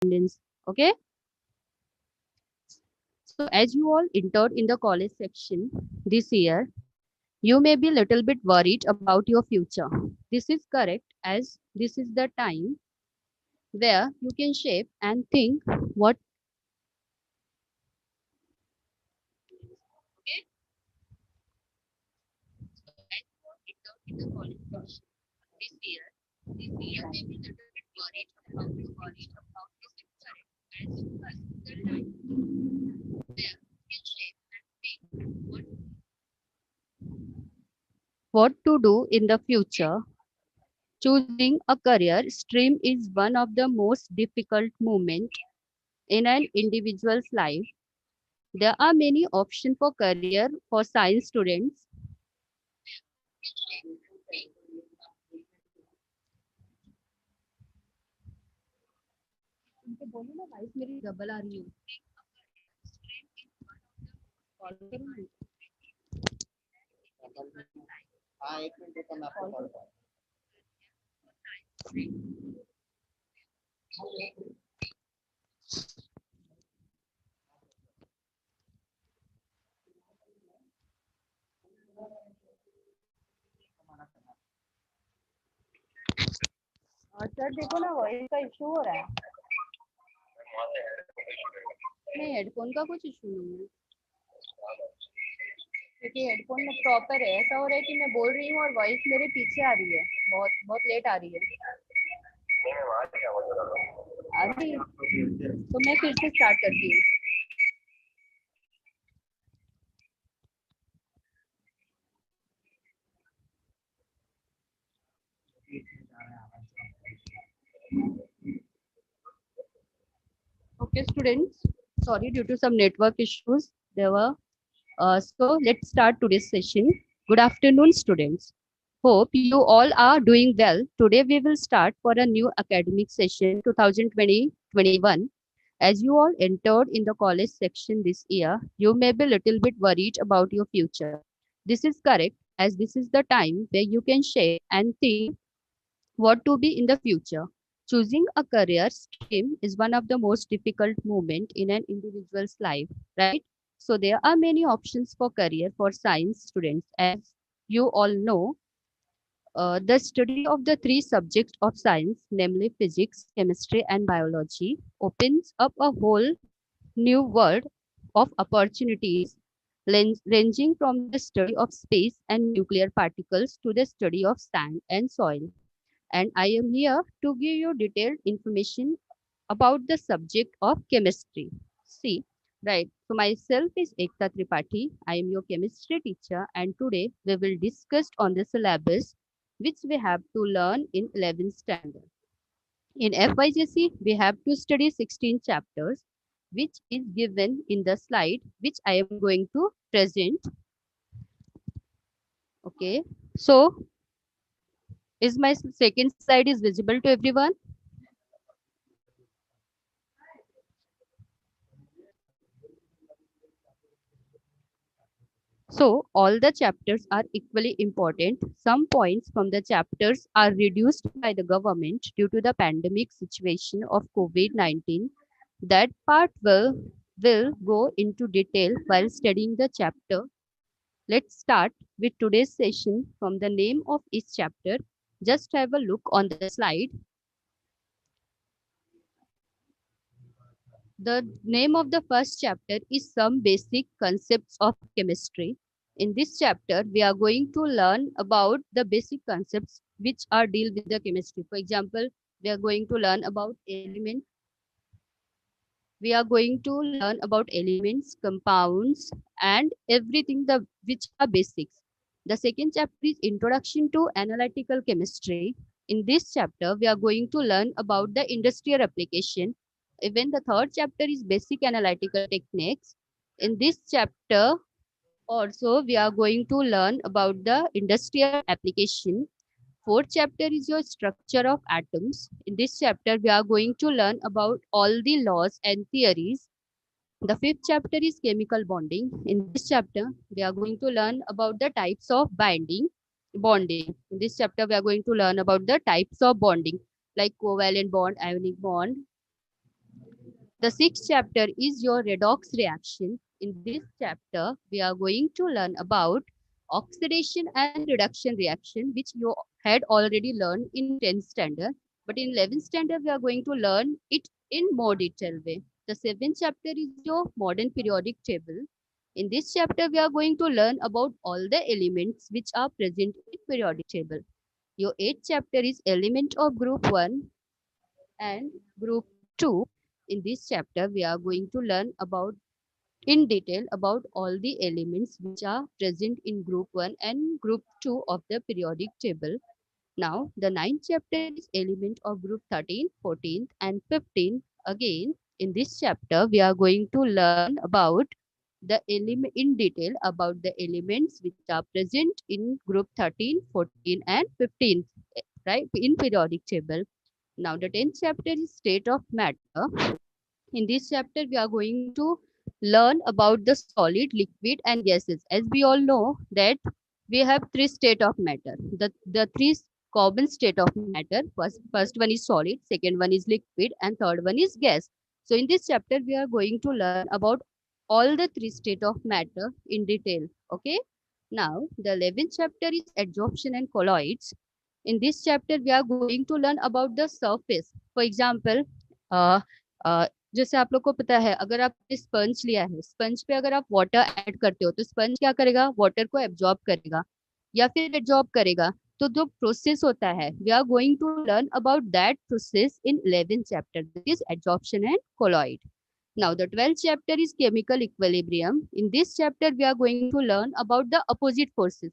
attendance. Okay. So as you all entered in the college section this year, you may be little bit worried about your future. This is correct as this is the time where you can shape and think what. Okay. So as you all entered in the college section this year, you may be little bit worried about your future. This is correct as this is the time where you can shape and think what to do in the future. Choosing a career stream is one of the most difficult moments in an individual's life. There are many options for career for science students. उनसे बोलो ना voice मेरी double आ रही है. Call करो ना. हाँ 1 minute रुको मैं आपको कॉल करता और सर देखो ना वॉइस का इशू हो रहा है. नहीं हेडफोन का कुछ इशू नहीं है क्योंकि हेडफोन में प्रॉपर है. ऐसा हो रहा है कि मैं बोल रही हूँ और वॉइस मेरे पीछे आ रही है. बहुत बहुत लेट आ रही है. आ रही है तो मैं फिर से स्टार्ट करती हूँ. Okay, students. Sorry, due to some network issues, there were. So let's start today's session. Good afternoon, students. Hope you all are doing well. Today we will start for a new academic session 2020-21. As you all entered in the college section this year, you may be a little bit worried about your future. This is correct as this is the time where you can share and think what to be in the future. Choosing a career stream is one of the most difficult moments in an individual's life, right? So there are many options for career for science students. As you all know, the study of the three subjects of science, namely physics, chemistry, and biology, opens up a whole new world of opportunities ranging from the study of space and nuclear particles to the study of sand and soil. And I am here to give you detailed information about the subject of chemistry. See, right. So myself is Ekta Tripathi. I am your chemistry teacher, and today we will discuss on the syllabus which we have to learn in 11th standard. In FYJC, we have to study 16 chapters, which is given in the slide, which I am going to present. Okay. So, is my second slide is visible to everyone? So, all the chapters are equally important. Some points from the chapters are reduced by the government due to the pandemic situation of COVID-19. That part will go into detail while studying the chapter. Let's start with today's session from the name of each chapter. Just have a look on the slide. The name of the first chapter is Some Basic Concepts of Chemistry. In this chapter, we are going to learn about the basic concepts which are deal with the chemistry. For example, we are going to learn about element. We are going to learn about elements, compounds, and everything the which are basics. The second chapter is Introduction to Analytical Chemistry. In this chapter, we are going to learn about the industrial application. Even the third chapter is Basic Analytical Techniques. In this chapter, also, we are going to learn about the industrial application. Fourth chapter is your structure of atoms. In this chapter, we are going to learn about all the laws and theories. The fifth chapter is chemical bonding. In this chapter, we are going to learn about the types of bonding. In this chapter, we are going to learn about the types of bonding like covalent bond, ionic bond. The sixth chapter is your redox reaction. In this chapter, we are going to learn about oxidation and reduction reaction, which you had already learned in 10th standard. But in 11th standard, we are going to learn it in more detailed way. The seventh chapter is your modern periodic table. In this chapter, we are going to learn about all the elements which are present in periodic table. Your eighth chapter is element of group 1 and group 2. In this chapter, we are going to learn about in detail about all the elements which are present in group 1 and group 2 of the periodic table. Now, the ninth chapter is element of group 13, 14th and 15th. Again, in this chapter, we are going to learn about the element in detail about the elements which are present in group 13, 14 and 15th, right, in periodic table. Now, the 10th chapter is state of matter. In this chapter, we are going to learn about the solid, liquid, and gases. As we all know that we have three state of matter. The three common state of matter. First one is solid, second one is liquid, and third one is gas. So in this chapter, we are going to learn about all the three state of matter in detail. Okay. Now, the 11th chapter is adsorption and colloids. In this chapter, we are going to learn about the surface. For example, uh, uh, जैसे आप लोग को पता है अगर आपने sponge लिया है स्पंज पे अगर आप वाटर ऐड करते हो तो स्पंज क्या करेगा वाटर को एब्जॉर्ब करेगा या फिर एब्जॉर्ब करेगा तो जो प्रोसेस होता है we are going to learn about that process in 11th chapter that is absorption and colloid. Now the 12th chapter is chemical equilibrium. In this chapter we are going to learn about the opposite forces.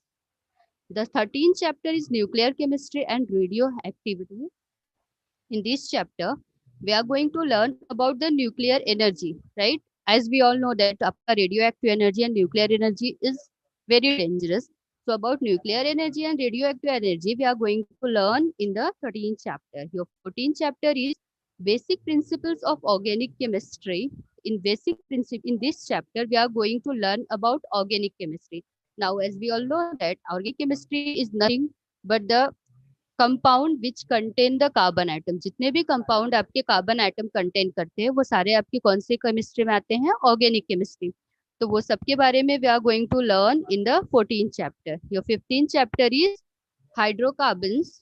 The 13th chapter is nuclear chemistry and radioactivity. In this chapter, we are going to learn about the nuclear energy, right? As we all know that आपका radioactive energy and nuclear energy is very dangerous. So about nuclear energy and radioactive energy, we are going to learn in the 13th chapter. Your 14th chapter is basic principles of organic chemistry. In this chapter, we are going to learn about organic chemistry. Now, as we all know that organic chemistry is nothing but the compound which contain the carbon atom. जितने भी compound आपके carbon atom contain करते हैं वो सारे आपके कौन से केमिस्ट्री में आते हैं ऑर्गेनिक केमिस्ट्री. तो वो सबके बारे में we are going to learn in the 14th chapter. Your 15th chapter is hydrocarbons.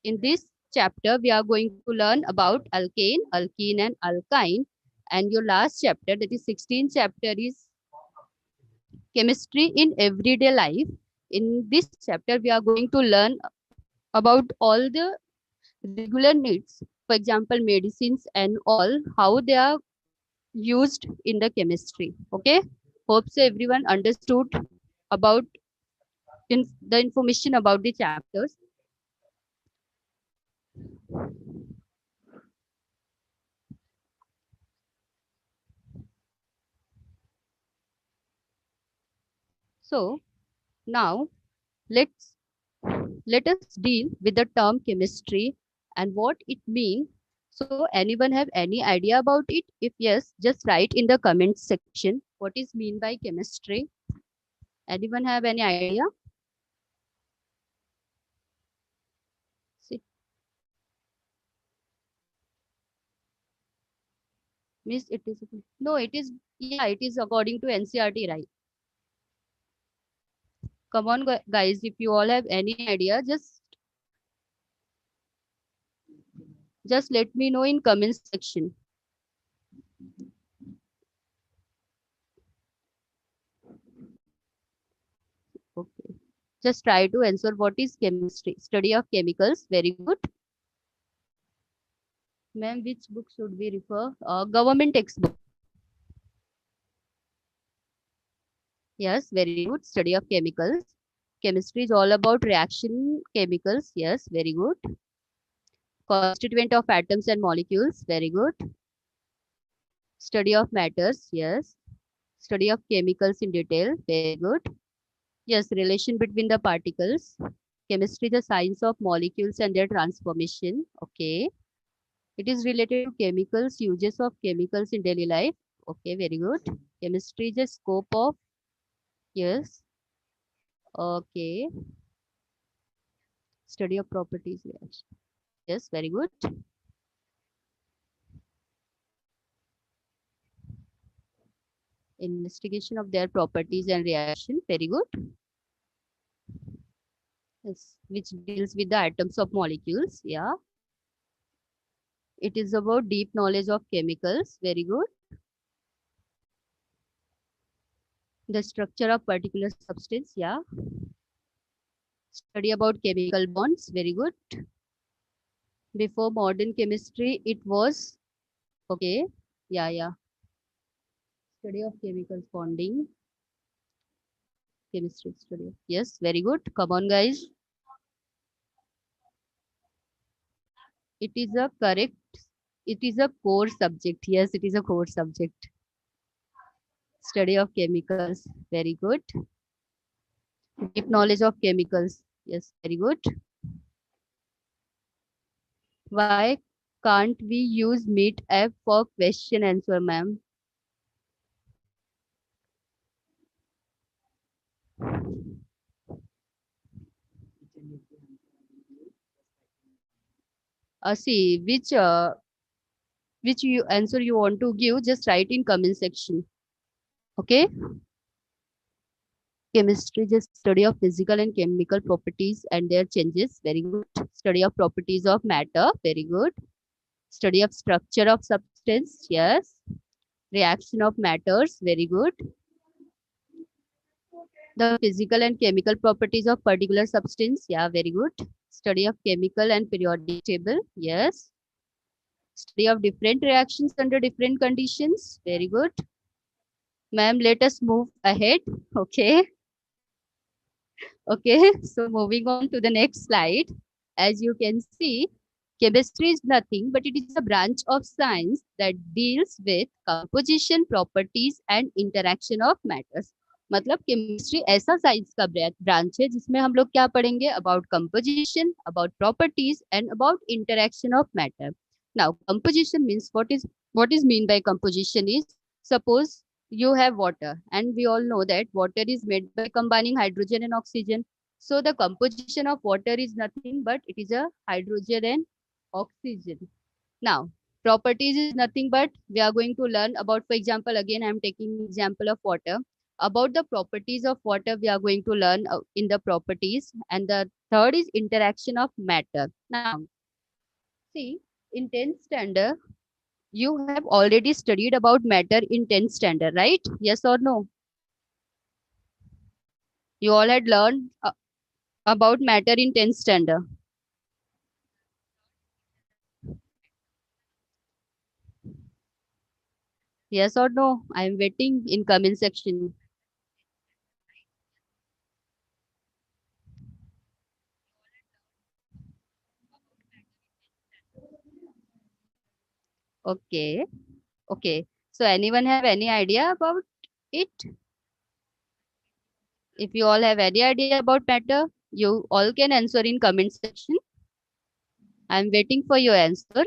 In this chapter we are going to learn about alkane, alkene and alkyne. And your last chapter, that is 16th chapter, is chemistry in everyday life. In this chapter we are going to learn about all the regular needs, for example medicines and all, how they are used in the chemistry. Okay, hope so everyone understood about the information about the chapters. So now let's let us deal with the term chemistry and what it means. So anyone have any idea about it? If yes, just write in the comment section what is mean by chemistry. Anyone have any idea? See, miss, it is no, it is, yeah, it is according to NCERT, right? Come on, guys, if you all have any idea, just let me know in comments section. Okay, just try to answer what is chemistry. Study of chemicals. Very good. Ma'am, which book should we refer? Government textbook. Yes, very good. Study of chemicals. Chemistry is all about reaction chemicals. Yes, very good. Constituent of atoms and molecules. Very good. Study of matters. Yes. Study of chemicals in detail. Very good. Yes, relation between the particles. Chemistry, the science of molecules and their transformation. Okay. It is related to chemicals, uses of chemicals in daily life. Okay, very good. Chemistry is a scope of, yes. Okay. Study of properties. Yes, yes, very good. Investigation of their properties and reaction. Very good. Yes, which deals with the atoms of molecules. Yeah. It is about deep knowledge of chemicals. Very good. The structure of particular substance. Yeah. Study about chemical bonds. Very good. Before modern chemistry, it was okay. Yeah, yeah. Study of chemicals bonding. Chemistry study. Yes, very good. Come on, guys. It is a correct. It is a core subject. Yes, it is a core subject. Study of chemicals. Very good. Deep knowledge of chemicals. Yes, very good. Why can't we use Meet app for question answer, ma'am? See which you answer you want to give. Just write in comment section. Okay. Chemistry just study of physical and chemical properties and their changes. Very good. Study of properties of matter. Very good. Study of structure of substance. Yes. Reaction of matters. Very good. The physical and chemical properties of particular substance. Yeah, very good. Study of chemical and periodic table. Yes. Study of different reactions under different conditions. Very good. Ma'am, let us move ahead. Okay. Okay. So moving on to the next slide. As you can see, chemistry is nothing but it is a branch of science that deals with composition, properties and interaction of matters. मतलब chemistry ऐसा science का branch है जिसमें हम लोग क्या पढ़ेंगे about composition about properties and about interaction of matter now composition means what is mean by composition is suppose you have water and we all know that water is made by combining hydrogen and oxygen. So the composition of water is nothing but it is a hydrogen and oxygen. Now properties is nothing but we are going to learn about, for example, again I am taking example of water. About the properties of water we are going to learn in the properties, and the third is interaction of matter. Now see, in 10th standard you have already studied about matter in 10th standard, right? Yes or no? You all had learned about matter in 10th standard. Yes or no? I am waiting in comment section. Okay. Okay. So anyone have any idea about it? If you all have any idea about matter, you all can answer in comment section. I am waiting for your answer.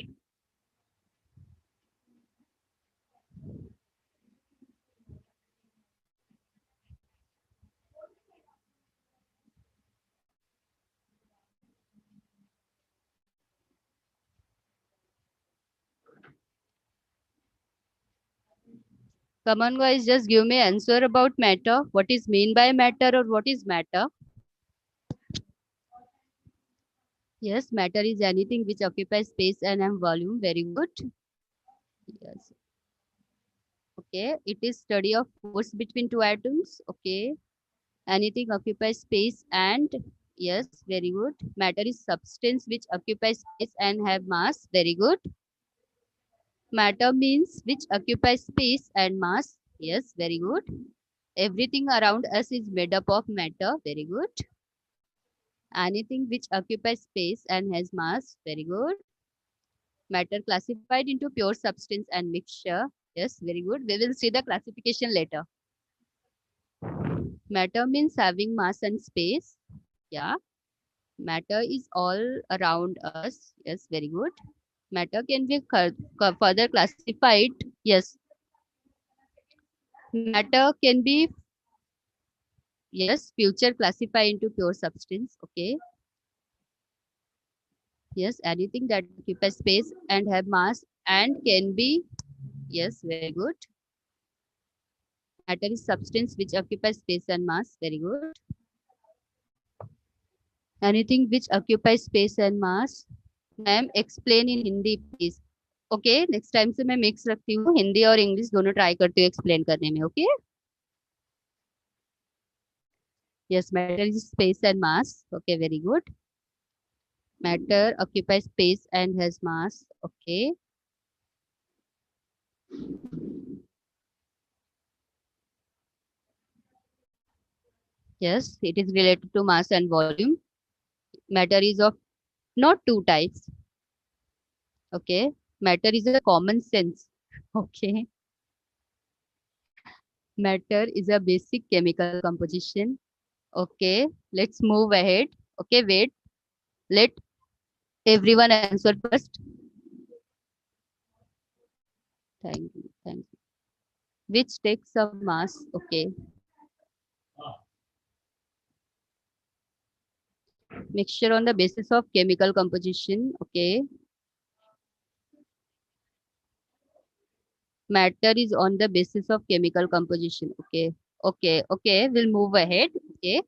Come on guys, just give me answer about matter. What is mean by matter or what is matter? Yes, matter is anything which occupies space and volume. Very good. Yes. Okay. It is study of force between two atoms. Okay. Anything occupies space and yes, very good. Matter is substance which occupies space and have mass. Very good. Matter means which occupies space and mass. Yes, very good. Everything around us is made up of matter. Very good. Anything which occupies space and has mass. Very good. Matter classified into pure substance and mixture. Yes, very good. We will see the classification later. Matter means having mass and space. Yeah. Matter is all around us. Yes, very good. Matter can be further classified. Yes. Matter can be, yes, future classified into pure substance. Okay. Yes, anything that occupies space and have mass and can be, yes, very good. Matter is substance which occupies space and mass. Very good. Anything which occupies space and mass. Ma'am explain in Hindi please. Okay next time से मैं mix रखती हूँ, हिंदी और English दोनों try करती हूँ explain करने में. Okay. Yes matter is space and mass. Okay very good. Matter occupies space and has mass. Okay. Yes, it is related to mass and volume. Matter is of not two types. Okay. Matter is a common sense. Okay. Matter is a basic chemical composition. Okay. Let's move ahead. Okay. Wait. Let everyone answer first. Thank you. Thank you. Which takes up mass? Okay. Mixture on the basis of chemical composition. Okay. Matter is on the basis of chemical composition. Okay. Okay. Okay. We'll move ahead. Okay.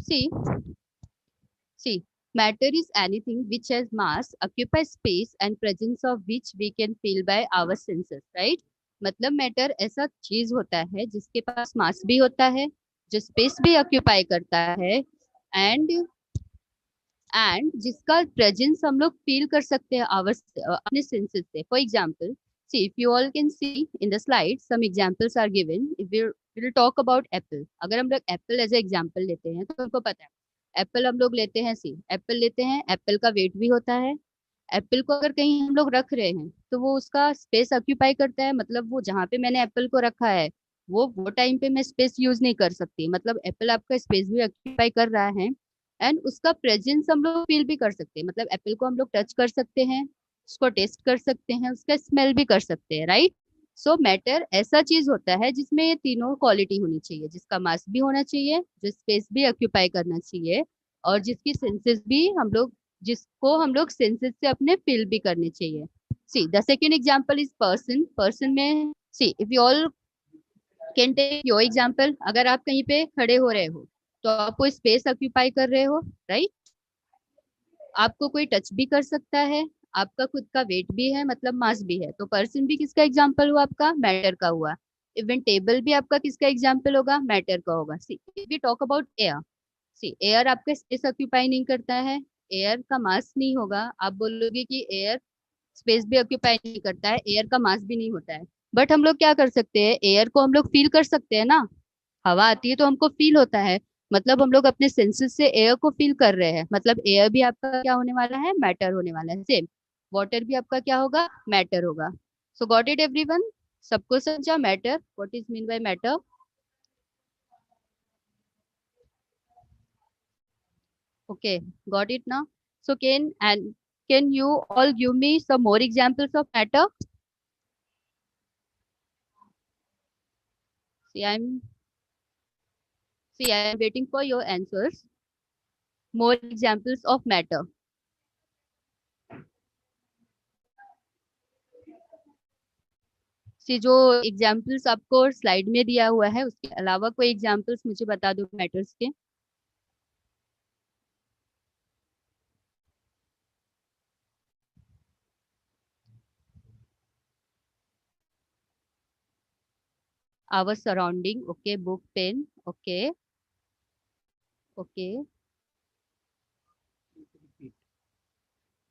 See. See. Matter is anything which has mass, occupies space, and presence of which we can feel by our senses. Right? मतलब matter ऐसा चीज होता है जिसके पास मास भी होता है, जो स्पेस भी ऑक्यूपाई करता है, एंड जिसका प्रेजेंस हम लोग फील कर सकते हैं आवर अपने सेंसेस से. For example, see if you all can see in the slide some examples are given. If we will talk about apple, अगर हम लोग एप्पल एज ए एग्जांपल लेते हैं तो हमको पता है एप्पल हम लोग लेते हैं. सी एप्पल लेते हैं, एप्पल का वेट भी होता है. एप्पल को अगर कहीं हम लोग रख रहे हैं तो वो उसका स्पेस ऑक्यूपाई करता है, मतलब वो जहाँ पे मैंने एप्पल को रखा है वो टाइम पे मैं स्पेस यूज नहीं कर सकती, मतलब एप्पल आपका स्पेस भी ऑक्यूपाई कर रहा है. एंड उसका प्रेजेंस हम लोग फील भी कर सकते हैं, मतलब एप्पल को हम लोग टच कर सकते हैं, उसको टेस्ट कर सकते हैं, उसका स्मेल भी कर सकते हैं. राइट. सो मैटर ऐसा चीज होता है जिसमें ये तीनों क्वालिटी होनी चाहिए, जिसका मास भी होना चाहिए, जो स्पेस भी ऑक्यूपाई करना चाहिए, और जिसकी सेंसेस भी हम लोग जिसको हम लोग सेंसेस से अपने फील भी करने चाहिए. See the second example is person. Person में see if you all can take your example, अगर आप कहीं पे खड़े हो रहे हो तो आप कोई स्पेस ऑक्यूपाई कर रहे हो. राइट. आपको कोई टच भी कर सकता है, आपका खुद का वेट भी है, मतलब मास भी है. तो पर्सन भी किसका एग्जाम्पल हुआ? आपका मैटर का हुआ. इवन टेबल भी आपका किसका एग्जाम्पल होगा? मैटर का होगा. See if we talk about air, see air आपका स्पेस ऑक्यूपाई नहीं करता है, एयर का मास नहीं होगा. आप बोलोगे कि एयर स्पेस भी ऑक्यूपाई नहीं करता है, एयर का मास भी नहीं होता है, बट हम लोग क्या कर सकते हैं, एयर को हम लोग फील कर सकते हैं ना. हवा आती है तो हमको फील होता है, मतलब हम लोग अपने सेंसेस से एयर को फील कर रहे हैं, मतलब एयर भी आपका क्या होने वाला है? मैटर होने वाला है. सेम वाटर भी आपका क्या होगा? मैटर होगा. सो गॉट इट एवरीवन? सबको समझा matter? What is mean by matter? Okay, got it now. So can you all give me some more examples of matter? See, I'm waiting for your answers. More examples of matter. सी जो examples आपको slide में दिया हुआ है उसके अलावा कोई examples मुझे बता दो मैटर्स के. Our surrounding. Okay. Book, pen. Okay. Okay.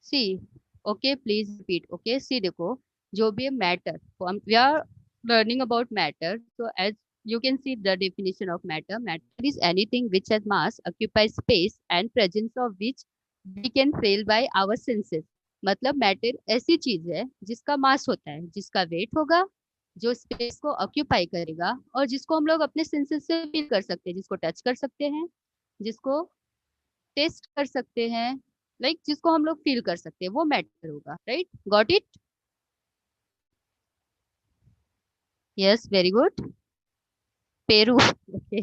See okay please repeat. Okay see देखो, जो भी matter, we are learning about matter, so as you can see the definition of matter. Matter is anything which has mass, occupies space, and presence of which we can feel by our senses. मतलब matter ऐसी चीज है जिसका मास होता है, जिसका wait होगा, जो स्पेस को ऑक्यूपाई करेगा, और जिसको हम लोग अपने सेंसेस से फील कर सकते हैं, जिसको टच कर सकते हैं, जिसको टेस्ट कर सकते हैं, जिसको हम लोग फील कर सकते हैं, वो मैटर होगा. Right. Got it? Yes very good. पेरू. Okay.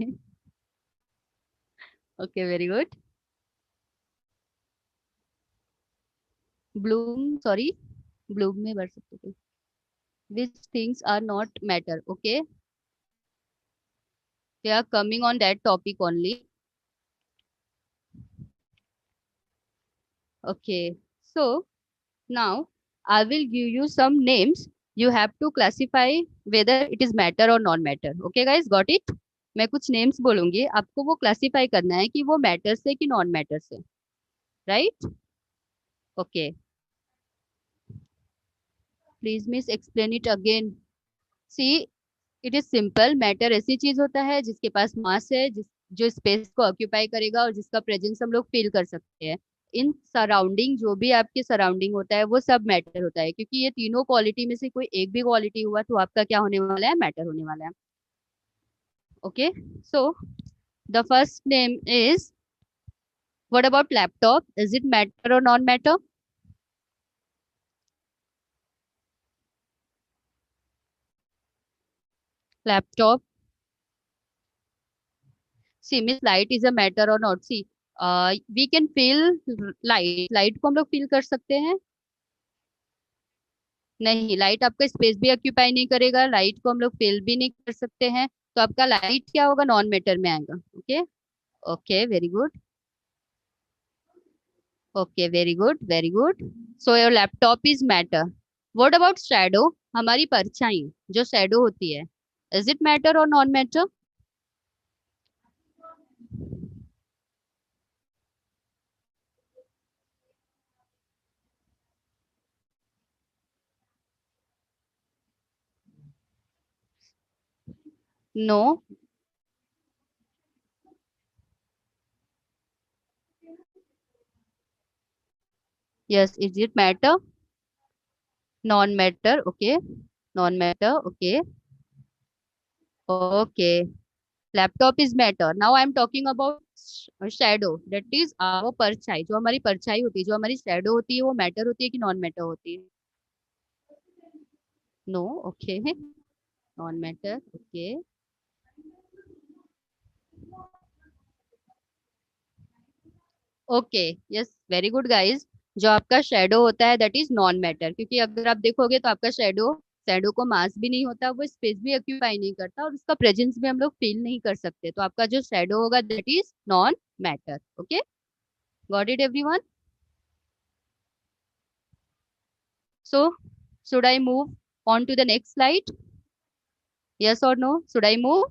Okay very good. Bloom, sorry, bloom में बढ़ सकते थे. Which things are not matter. Okay. They are coming on that topic only. Okay. So now I will give you some names. You have to classify whether it is matter or non-matter. Okay guys, got it? मैं कुछ names बोलूंगी, आपको वो classify करना है कि वो matter से कि non-matter से, right? Okay. Please miss explain it again. See, it is simple. Matter ऐसी चीज होता है जिसके पास मास है, जिस जो स्पेस को ऑक्यूपाई करेगा और जिसका प्रेजेंस हम लोग फील कर सकते हैं इन सराउंडिंग। जो भी आपके सराउंडिंग होता है वो सब मैटर होता है, क्योंकि ये तीनों क्वालिटी में से कोई एक भी क्वालिटी हुआ तो आपका क्या होने वाला है, मैटर होने वाला है। Okay, so the first name is, what about laptop, is it matter और non matter? Laptop, see miss light is a matter और not? See we can feel light, light को हम लोग फील कर सकते हैं? नहीं, लाइट आपका स्पेस भी ऑक्यूपाई नहीं करेगा, लाइट को हम लोग फील भी नहीं कर सकते हैं, तो आपका लाइट क्या होगा, नॉन मैटर में आएगा। Okay, okay, very good. Okay, very good, very good. So your laptop is matter. What about shadow, हमारी परछाई जो शैडो होती है, इज इट मैटर और non matter? No. Yes, is it matter? Non matter, okay, non matter, okay, okay. Laptop is matter. Now I am talking about shadow, that is our परछाई। जो हमारी परछाई होती है, जो हमारी शैडो होती है, वो मैटर होती है कि नॉन मैटर होती है? No, okay, non matter, okay, okay. Yes, very good guys. जो आपका शेडो होता है दैट इज नॉन मैटर, क्योंकि अगर आप देखोगे तो आपका शेडो, शेडो को मास भी नहीं होता, वो स्पेस भी ऑक्यूपाई नहीं करता और उसका प्रेजेंस भी हम लोग फील नहीं कर सकते, तो आपका जो शेडो होगा that is non matter. Okay, got it everyone? So should I move on to the next slide? Yes or no? Should I move?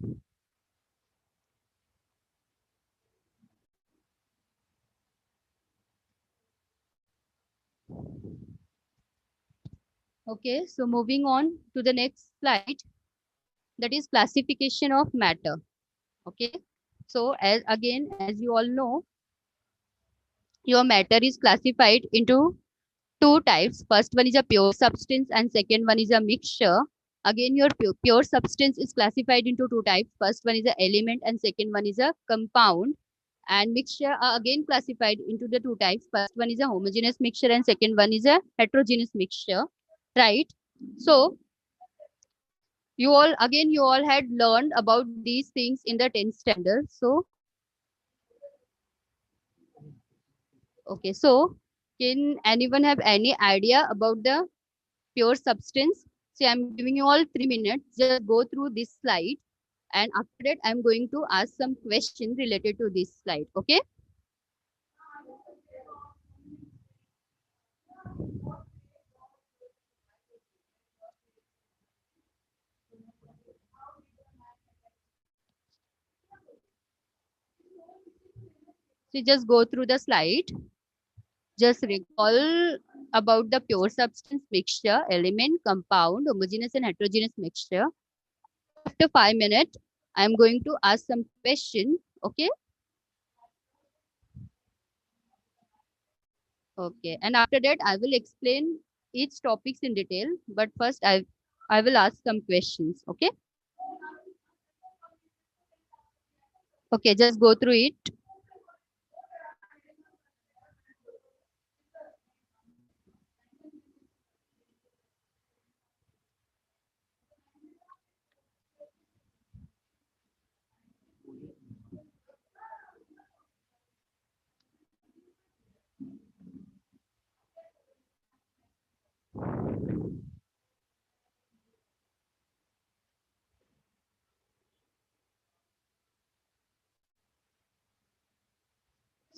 Okay, so moving on to the next slide, that is classification of matter. Okay, so as again, as you all know, your matter is classified into two types. First one is a pure substance and second one is a mixture. Again, your pure substance is classified into two types. First one is a element and second one is a compound. And mixture are again classified into the two types. First one is a homogeneous mixture and second one is a heterogeneous mixture. Right? So you all had learned about these things in the 10th standard. So okay, so can anyone have any idea about the pure substance? So I'm giving you all 3 minutes. Just go through this slide, and after that, I'm going to ask some questions related to this slide. Okay. So just go through the slide. Just recall about the pure substance, mixture, element, compound, homogeneous and heterogeneous mixture. After 5 minutes, I'm going to ask some questions. Okay. Okay. And after that, I will explain each topics in detail. But first, I will ask some questions. Okay. Okay. Just go through it.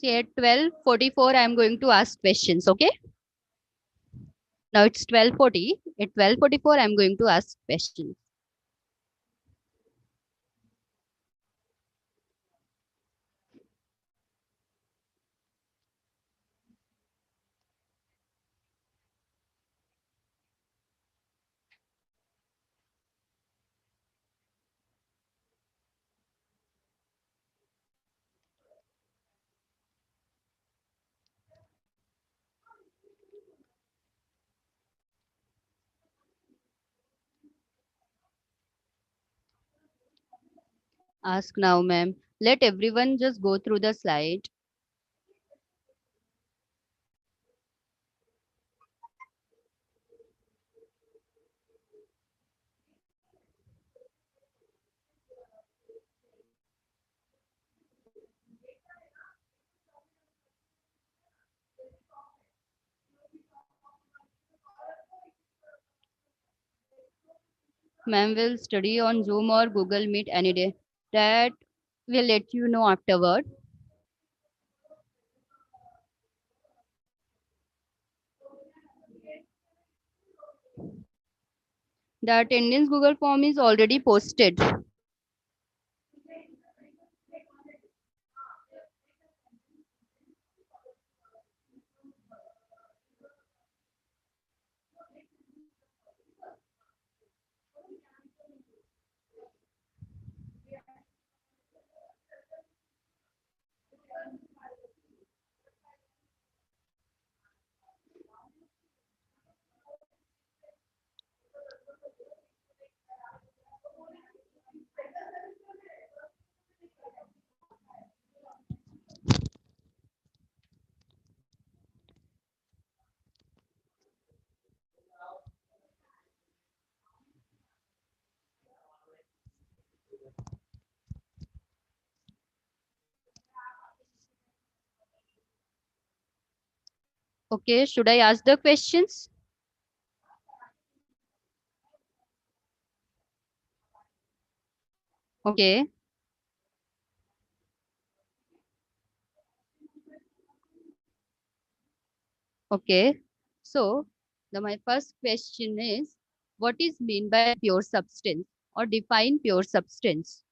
See, at 12:44, I am going to ask questions. Okay. Now it's 12:40. At 12:44, I am going to ask questions. Ask now, ma'am. Let everyone just go through the slide. Ma'am will study on Zoom or Google Meet any day. That will let you know afterward. The attendance Google form is already posted. Okay, should I ask the questions? Okay, okay. So, my first question is, what is mean by pure substance or define pure substance?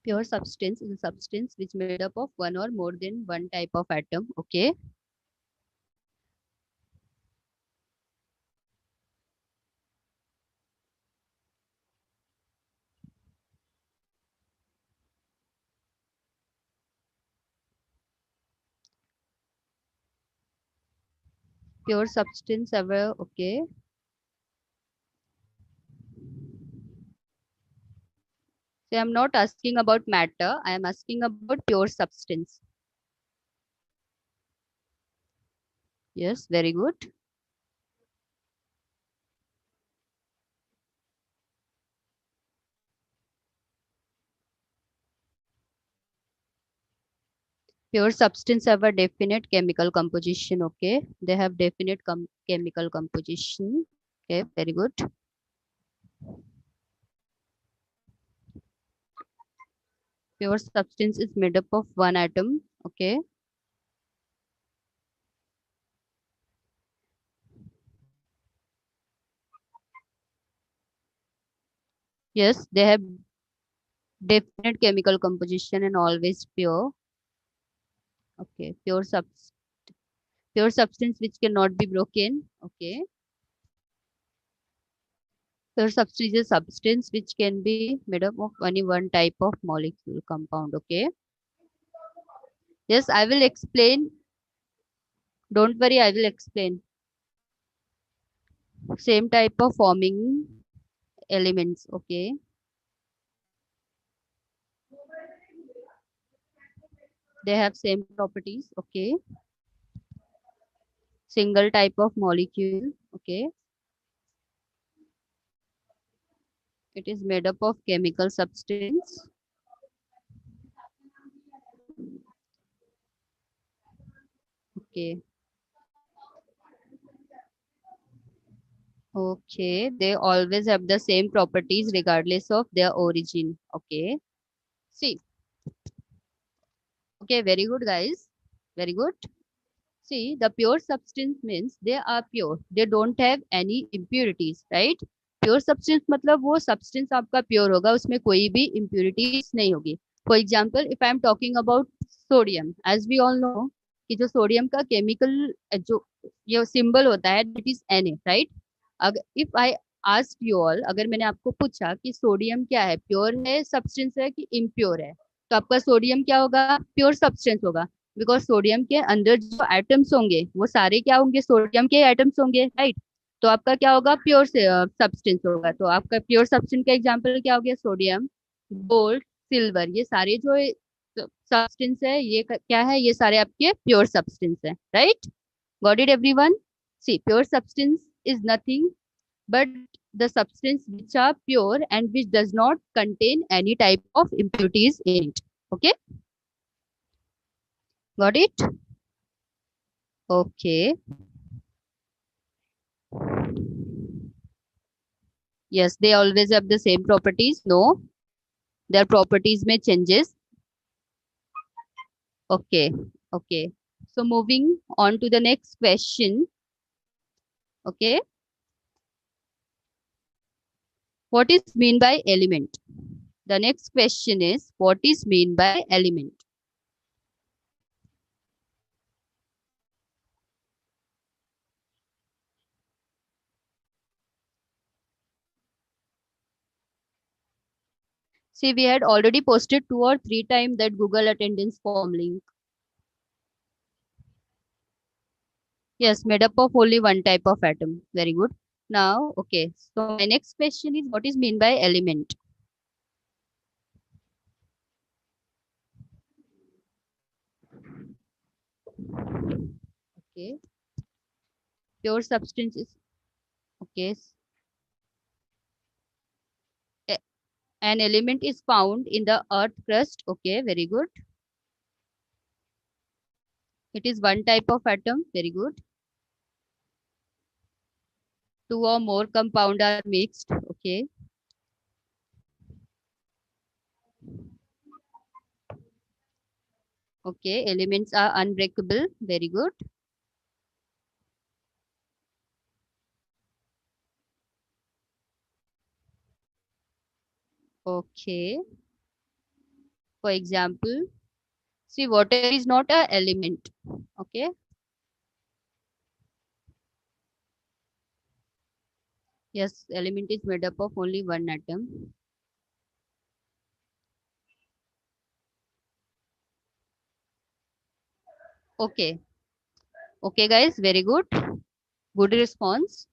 Pure substance is a substance which made up of one or more than one type of atom. Okay. Pure substance ever. Okay. So I'm not asking about matter. I am asking about pure substance. Yes, very good. Pure substance have a definite chemical composition. Okay. They have definite chemical composition. Okay, very good. Pure substance is made up of one atom. Okay. Yes, they have definite chemical composition and always pure. Okay. Pure substance which cannot be broken. Okay. Pure substance is a substance which can be made up of only one type of molecule compound. Okay. Yes, I will explain. Don't worry, I will explain. Same type of forming elements. Okay. They have same properties. Okay. Single type of molecule. Okay. It is made up of chemical substance. Okay. Okay, they always have the same properties regardless of their origin. Okay, see, okay, very good, guys. Very good. See, the pure substance means they are pure. They don't have any impurities, right? Pure substance मतलब वो substance आपका pure होगा, उसमें कोई भी impurities नहीं होगी. For example, if I am talking about sodium, as we all know कि जो सोडियम का केमिकल जो ये सिंबल होता है that is Na, right? अगर if I ask you all, अगर मैंने आपको पूछा कि सोडियम क्या है, प्योर है, सब्सटेंस है कि इम्प्योर है, तो आपका सोडियम क्या होगा, प्योर सब्सटेंस होगा. बिकॉज सोडियम के अंदर जो एटम्स होंगे वो सारे क्या होंगे, सोडियम के एटम्स होंगे, राइट. तो आपका क्या होगा, प्योर सब्सटेंस होगा. तो आपका प्योर सब्सटेंस का एग्जांपल क्या हो गया, सोडियम, गोल्ड, सिल्वर, ये सारे जो सब्सटेंस है ये क्या है, ये सारे आपके प्योर सब्सटेंस है, right. Got it everyone. See, pure substance is nothing but the substance which are pure and which does not contain any type of impurities in it. Okay, got it. Okay, yes, they always have the same properties. No, their properties may changes. Okay, okay, so moving on to the next question. Okay, what is mean by element? The next question is what is mean by element? See, we had already posted 2 or 3 times that Google attendance form link. Yes, made up of only one type of atom. Very good. Now, okay. So my next question is what is mean by element? Okay. Pure substances. Okay. A- An element is found in the earth crust. Okay. Very good. It is one type of atom. Very good. Two or more compound are mixed. Okay. Okay. Elements are unbreakable. Very good. Okay. For example, see, water is not a element. Okay. Yes, element is made up of only one atom. Okay. Okay, guys, very good. Good response.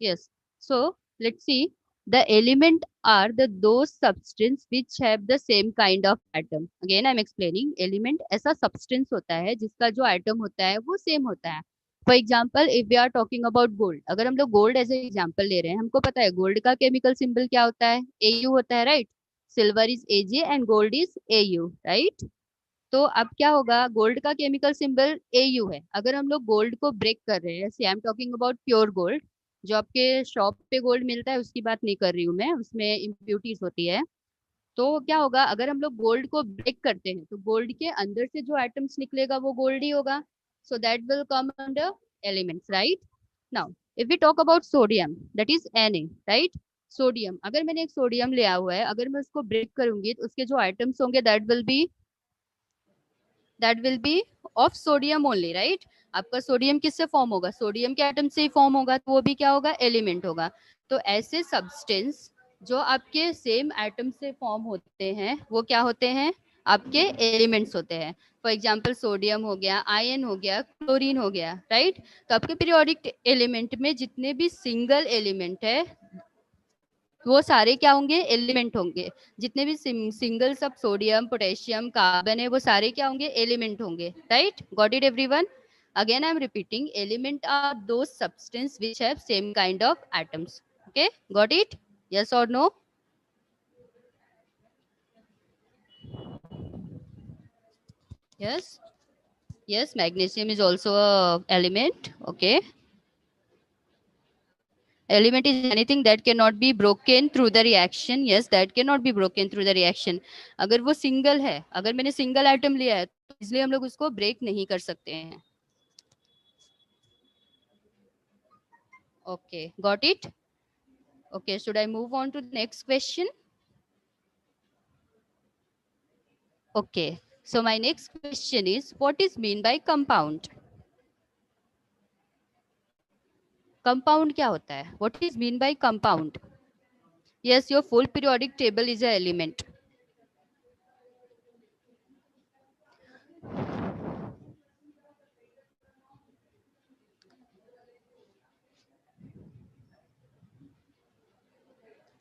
Yes. So let's see. The element are the those substance which have the same kind of atom. Again, I'm explaining. Element ऐसा substance होता है जिसका जो atom होता है वो same होता है. For example, if we are talking about gold, अगर हम लोग gold as an example ले रहे हैं, हमको पता है gold का chemical symbol क्या होता है, Au होता है, right? Silver is Ag and gold is Au, right? तो अब क्या होगा, गोल्ड का केमिकल सिंबल Au है. अगर हम लोग गोल्ड को ब्रेक कर रहे हैं, see I am talking about pure gold, जो आपके शॉप पे गोल्ड मिलता है उसकी बात नहीं कर रही हूँ मैं, उसमें इम्प्यूरिटीज होती है. तो क्या होगा, अगर हम लोग गोल्ड को ब्रेक करते हैं तो गोल्ड के अंदर से जो एटम्स निकलेगा वो गोल्ड ही होगा. So that will come under elements, right. Now if we talk about sodium, that is Na, right. Sodium, अगर मैंने एक सोडियम लिया हुआ है, अगर मैं उसको ब्रेक करूंगी तो उसके जो आइटम्स होंगे that will be of sodium only, right. आपका सोडियम किससे फॉर्म होगा, सोडियम के एटम से ही फॉर्म होगा, तो वो भी क्या होगा, एलिमेंट होगा. तो ऐसे सब्सटेंस जो आपके सेम एटम से फॉर्म होते हैं वो क्या होते हैं, आपके एलिमेंट्स होते हैं. फॉर एग्जाम्पल सोडियम हो गया, आयन हो गया, क्लोरीन हो गया, राइट. तो आपके पीरियोडिक एलिमेंट में जितने भी सिंगल एलिमेंट है वो सारे क्या होंगे, एलिमेंट होंगे. जितने भी सिंगल सब सोडियम, पोटेशियम, कार्बन है वो सारे क्या होंगे, एलिमेंट होंगे, right. Got it everyone. Again I am repeating, element are those substance which have same kind of atoms. Okay, got it. Yes और no. Yes. Yes, magnesium is also a element. Okay. Element is anything that cannot be broken through the reaction. Yes, that cannot be broken through the reaction. अगर वो single है, अगर मैंने single item लिया है तो इसलिए हम लोग उसको ब्रेक नहीं कर सकते हैं. Okay, got it? Okay, should I move on to the next question? Okay, so my next question is, what is mean by compound? Compound क्या होता है? What is mean by compound? Yes, your full periodic table is an element.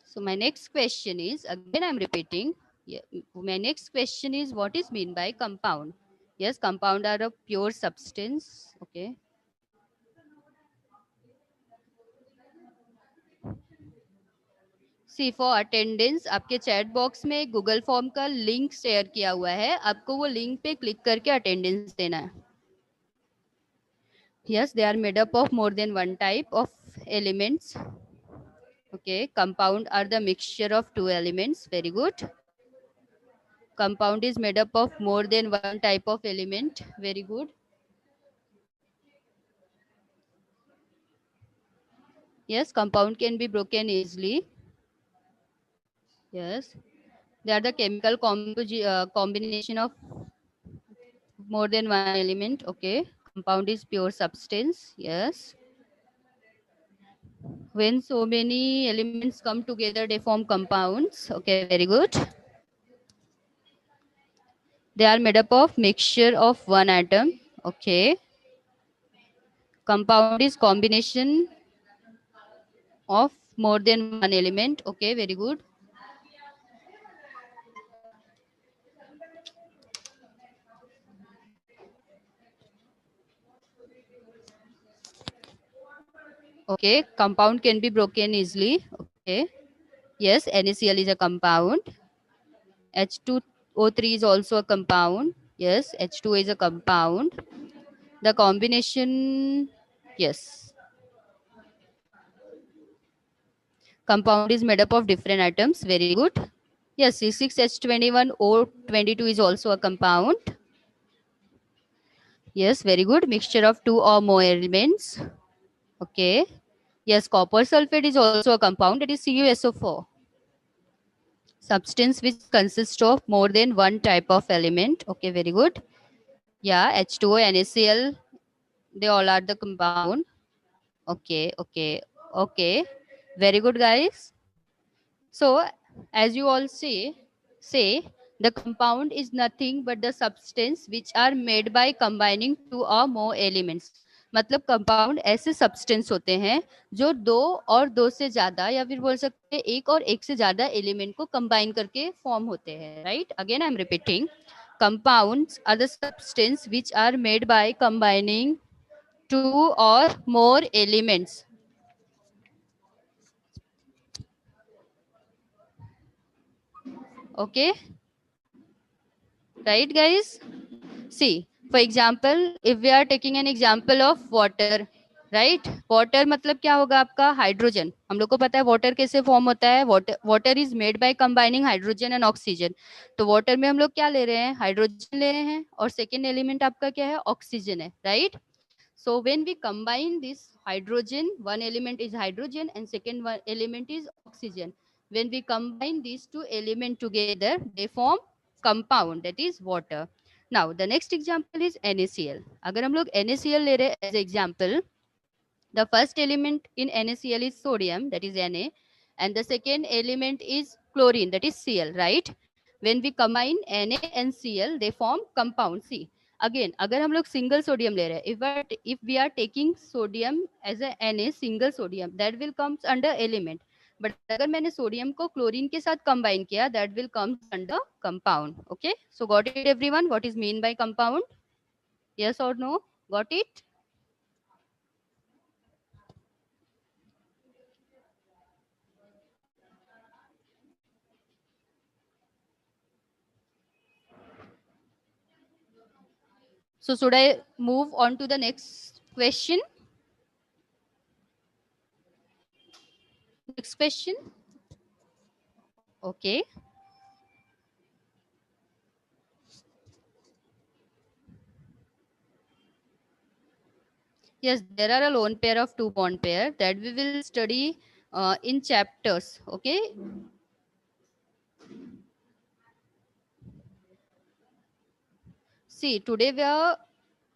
So my next question is, again I'm repeating, my next question is, what is mean by compound? Yes, compound are a pure substance. Okay. See for attendance, आपके chat box में Google form का link share किया हुआ है, आपको वो link पे click करके अटेंडेंस देना है. Yes, they are made up of more than one type of elements. Okay, compound are the mixture of two elements. Very good. Compound is made up of more than one type of element. Very good. Yes, compound can be broken easily. Yes, they are the chemical combination of more than one element. Okay, compound is pure substance. Yes, when so many elements come together they form compounds. Okay, very good. They are made up of mixture of one atom. Okay, compound is combination of more than one element. Okay, very good. Okay, compound can be broken easily. Okay, yes, NaCl is a compound. H2O3 is also a compound. Yes, H2O is a compound. The combination, yes. Compound is made up of different atoms. Very good. Yes, C6H21O22 is also a compound. Yes, very good. Mixture of two or more elements. Okay. Yes, copper sulfate is also a compound. That is CuSO4. Substance which consists of more than one type of element. Okay, very good. Yeah, H2O, NaCl, they all are the compound. Okay, okay, okay. Very good, guys. So, as you all say the compound is nothing but the substance which are made by combining two or more elements. मतलब compound ऐसे substance होते हैं जो दो और दो से ज्यादा या फिर बोल सकते हैं एक और एक से ज्यादा एलिमेंट को कंबाइन करके फॉर्म होते हैं. Right, again I am repeating, compounds are the substance which are made by combining two or more elements. Okay, right guys? See, for example, if we are taking an example of water, right? Water मतलब क्या होगा आपका? Hydrogen. हम लोग को पता है water कैसे फॉर्म होता है. Water is made by combining hydrogen and oxygen. तो वाटर में हम लोग क्या ले रहे हैं? हाइड्रोजन ले रहे हैं और सेकेंड एलिमेंट आपका क्या है? ऑक्सीजन है. Right. So when we combine this hydrogen, one element is hydrogen and second one element is oxygen. When we combine these two elements together, they form compound, that is water. Now the next example is NaCl. अगर हम लोग NaCl ले रहे as example, the first element in NaCl is sodium, that is Na, and the second element is chlorine, that is Cl, right? When we combine Na and Cl, they form compound. See, again, अगर हम लोग single sodium ले रहे हैं, if we are taking sodium as a Na, single sodium, that will comes under element. But अगर मैंने sodium को chlorine के साथ कंबाइन किया, that will comes under compound. Okay, so got it everyone? What is mean by compound? Yes or no? Got it? So should I move on to the next question? Next question. Okay. Yes, there are a lone pair of two bond pair that we will study in chapters. Okay. See, today we are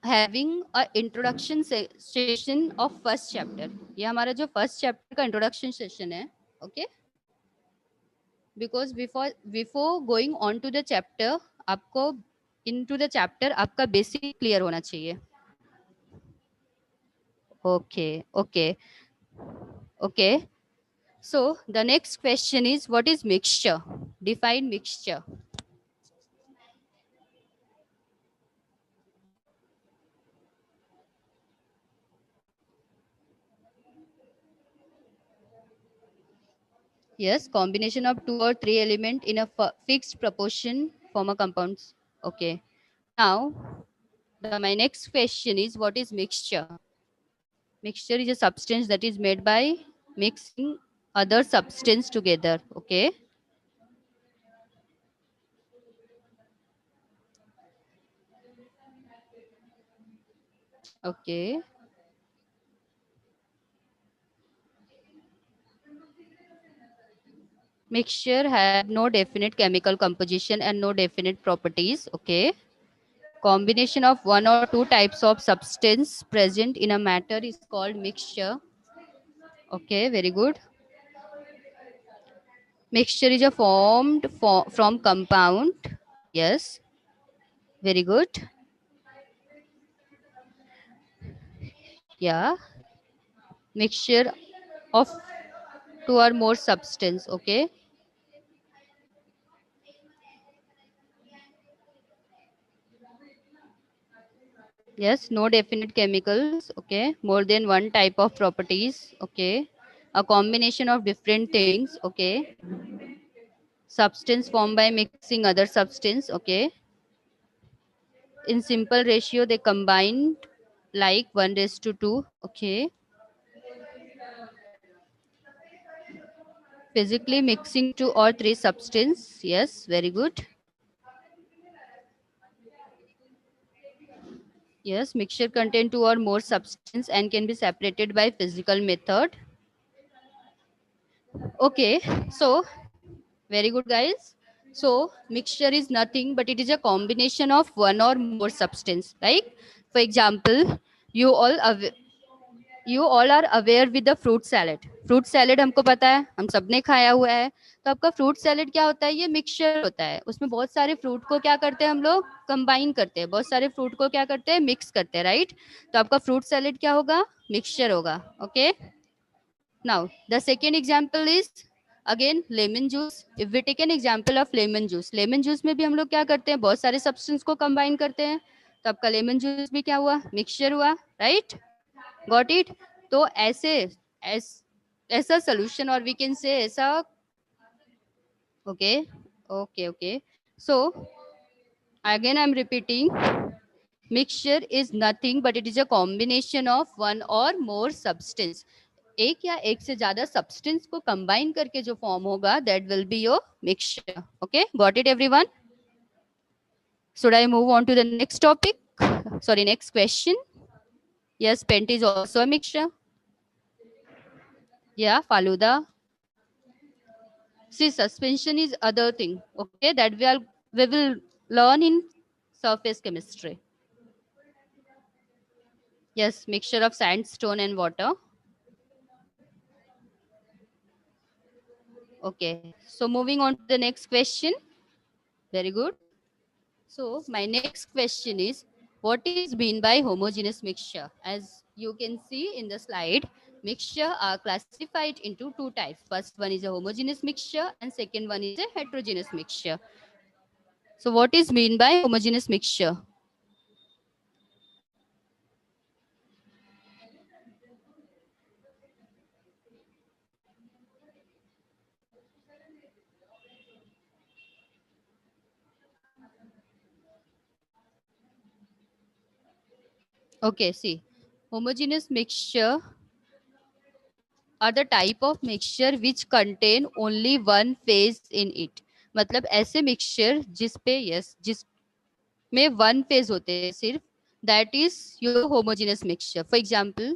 having a introduction session of first chapter. ये हमारा जो first chapter का introduction session है. Okay. Because before going on to the chapter, आपको into the chapter आपका basic clear होना चाहिए. Okay. Okay. Okay. So the next question is, what is mixture? Define mixture. Yes, combination of two or three element in a fixed proportion form a compounds. Okay. Now, my next question is, what is mixture? Mixture is a substance that is made by mixing other substance together. Okay. Okay. Mixture have no definite chemical composition and no definite properties. Okay. Combination of one or two types of substance present in a matter is called mixture. Okay, very good. Mixture is a formed from compound. Yes, very good. Yeah, mixture of two or more substance. Okay. Yes, no definite chemicals. Okay, more than one type of properties. Okay, a combination of different things. Okay, substance formed by mixing other substance. Okay, in simple ratio they combined like 1:2. Okay, physically mixing two or three substance. Yes, very good. Yes, mixture contain two or more substance and can be separated by physical method. Okay, so very good guys. So mixture is nothing but it is a combination of one or more substance. Like for example, you all you all are aware with the fruit salad. Fruit salad हमको पता है, हम सबने खाया हुआ है. तो आपका फ्रूट सैलेड क्या होता है? ये मिक्सचर होता है. उसमें बहुत सारे फ्रूट को क्या करते हैं हम लोग? कंबाइन करते हैं. बहुत सारे फ्रूट को क्या करते हैं? मिक्स करते हैं, राइट? तो आपका फ्रूट सैलेड क्या होगा? मिक्सचर होगा. Okay. Now the second example is again lemon juice. If we take an example of lemon juice में भी हम लोग क्या करते हैं? बहुत सारे substance को combine करते हैं. तो आपका lemon juice भी क्या हुआ? Mixture हुआ, right? Got it? तो ऐसा solution or we can say ऐसा. Okay, okay. So again I'm repeating, mixture is nothing but it is a combination of one or more substance. एक या एक से ज्यादा substance को combine करके जो form होगा, that will be your mixture. Okay, got it everyone? Should I move on to the next topic? Sorry, next question. Yes, pent is also a mixture. Yeah, Faluda. See, suspension is other thing. Okay, that we will learn in surface chemistry. Yes, mixture of sandstone and water. Okay, so moving on to the next question. Very good. So my next question is, what is mean by homogeneous mixture? As you can see in the slide, mixture are classified into two types. First one is a homogeneous mixture and second one is a heterogeneous mixture. So what is mean by homogeneous mixture? Okay, see, homogeneous mixture are the type of mixture which contain only one phase in it. मतलब ऐसे mixture जिस पे जिस में one phase होते हैं सिर्फ, that is your homogeneous mixture. For example,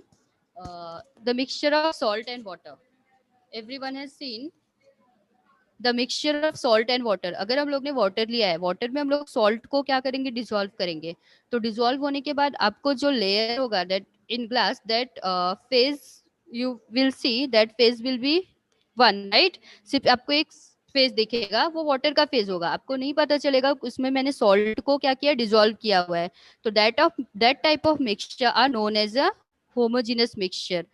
the mixture of salt and water. Everyone has seen the mixture of salt and water. अगर हम लोग ने वाटर लिया है, वाटर में हम लोग सॉल्ट को क्या करेंगे, डिसॉल्व करेंगे. तो डिसॉल्व होने के बाद आपको जो लेयर होगा that in glass, that phase you will see that phase will be one, right. सिर्फ आपको एक फेज दिखेगा, वो वाटर का फेज होगा, आपको नहीं पता चलेगा उसमें मैंने सॉल्ट को क्या किया, डिसॉल्व किया हुआ है. तो that type of mixture are known as a homogeneous mixture.